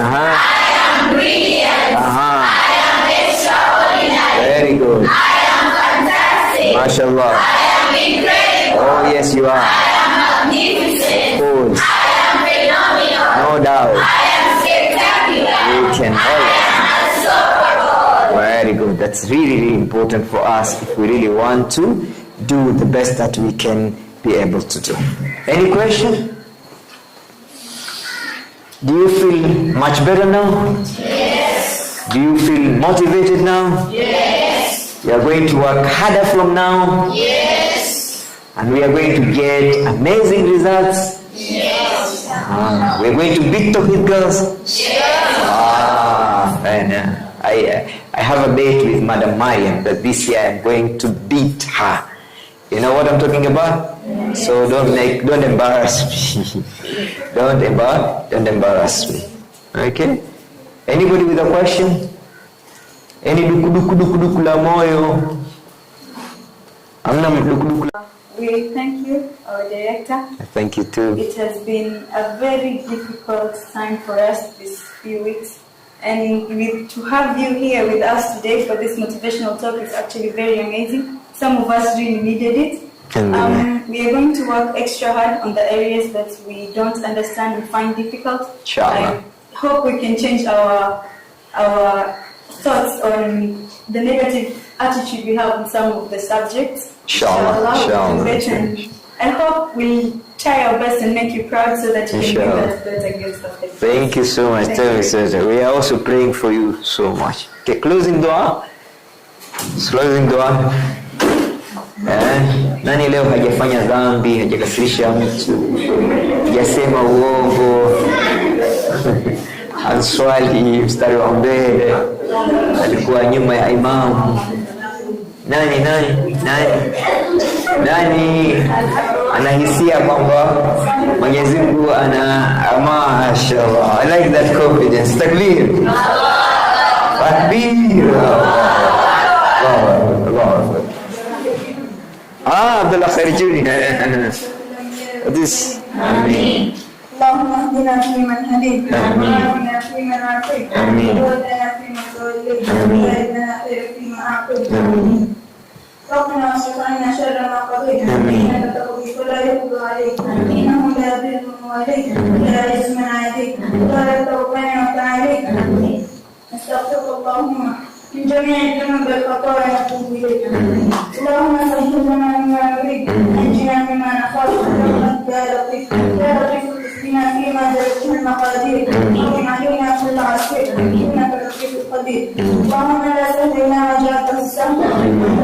am brilliant. I am extraordinary. Very good. I am fantastic. MashaAllah. I am incredible. Oh yes you are. I am magnificent. Of course. I am phenomenal. No doubt. I am spectacular. You can always. I am unstoppable. Very good. That's really, really important for us if we really want to do the best that we can be able to do. Any question? Do you feel much better now? Yes. Do you feel motivated now? Yes. You are going to work harder from now. Yes. And we are going to get amazing results. Yes. We are going to beat Tawhid girls. Yes. And I have a bet with Madam Mariam that this year I'm going to beat her. You know what I'm talking about? So don't embarrass me. Don't embarrass me. Okay? Anybody with a question? Any duku la moyo? Amna duku. We thank you, our director. Thank you too. It has been a very difficult time for us these few weeks. And to have you here with us today for this motivational talk is actually very amazing. Some of us really needed it. We are going to work extra hard on the areas that we don't understand and find difficult. Inshallah. I hope we can change our thoughts on the negative attitude we have in some of the subjects. Inshallah. I hope we try our best and make you proud so that you can do that against us. Thank you so much. We are also praying for you so much. Okay, closing dua. Closing dua. Nani leo hajafanya dhambi, hajakasirisha mtu, hajasema uongo, answali mstari wa mbele, alikuwa nyuma ya imamu? Nani anahisia kwamba Mwenyezi Mungu mashallah. I like that confidence. Takbir. Takbir. Allah. Abdullah Khair Junior. This. Amin. اللهم اهدنا فيمن هديت وعافنا فيمن عافيت وتولنا فيمن توليت وبارك لنا خير فيما اعطيت ربنا واصرف عنا شر ما قضيت انك تقضي فلا يقضى عليك انه لا يضل من واليك ولا يعز من عاديك ولا توكلنا وتعاليك نستغفرك اللهم من جميع الذنوب والخطايا نتوب اليك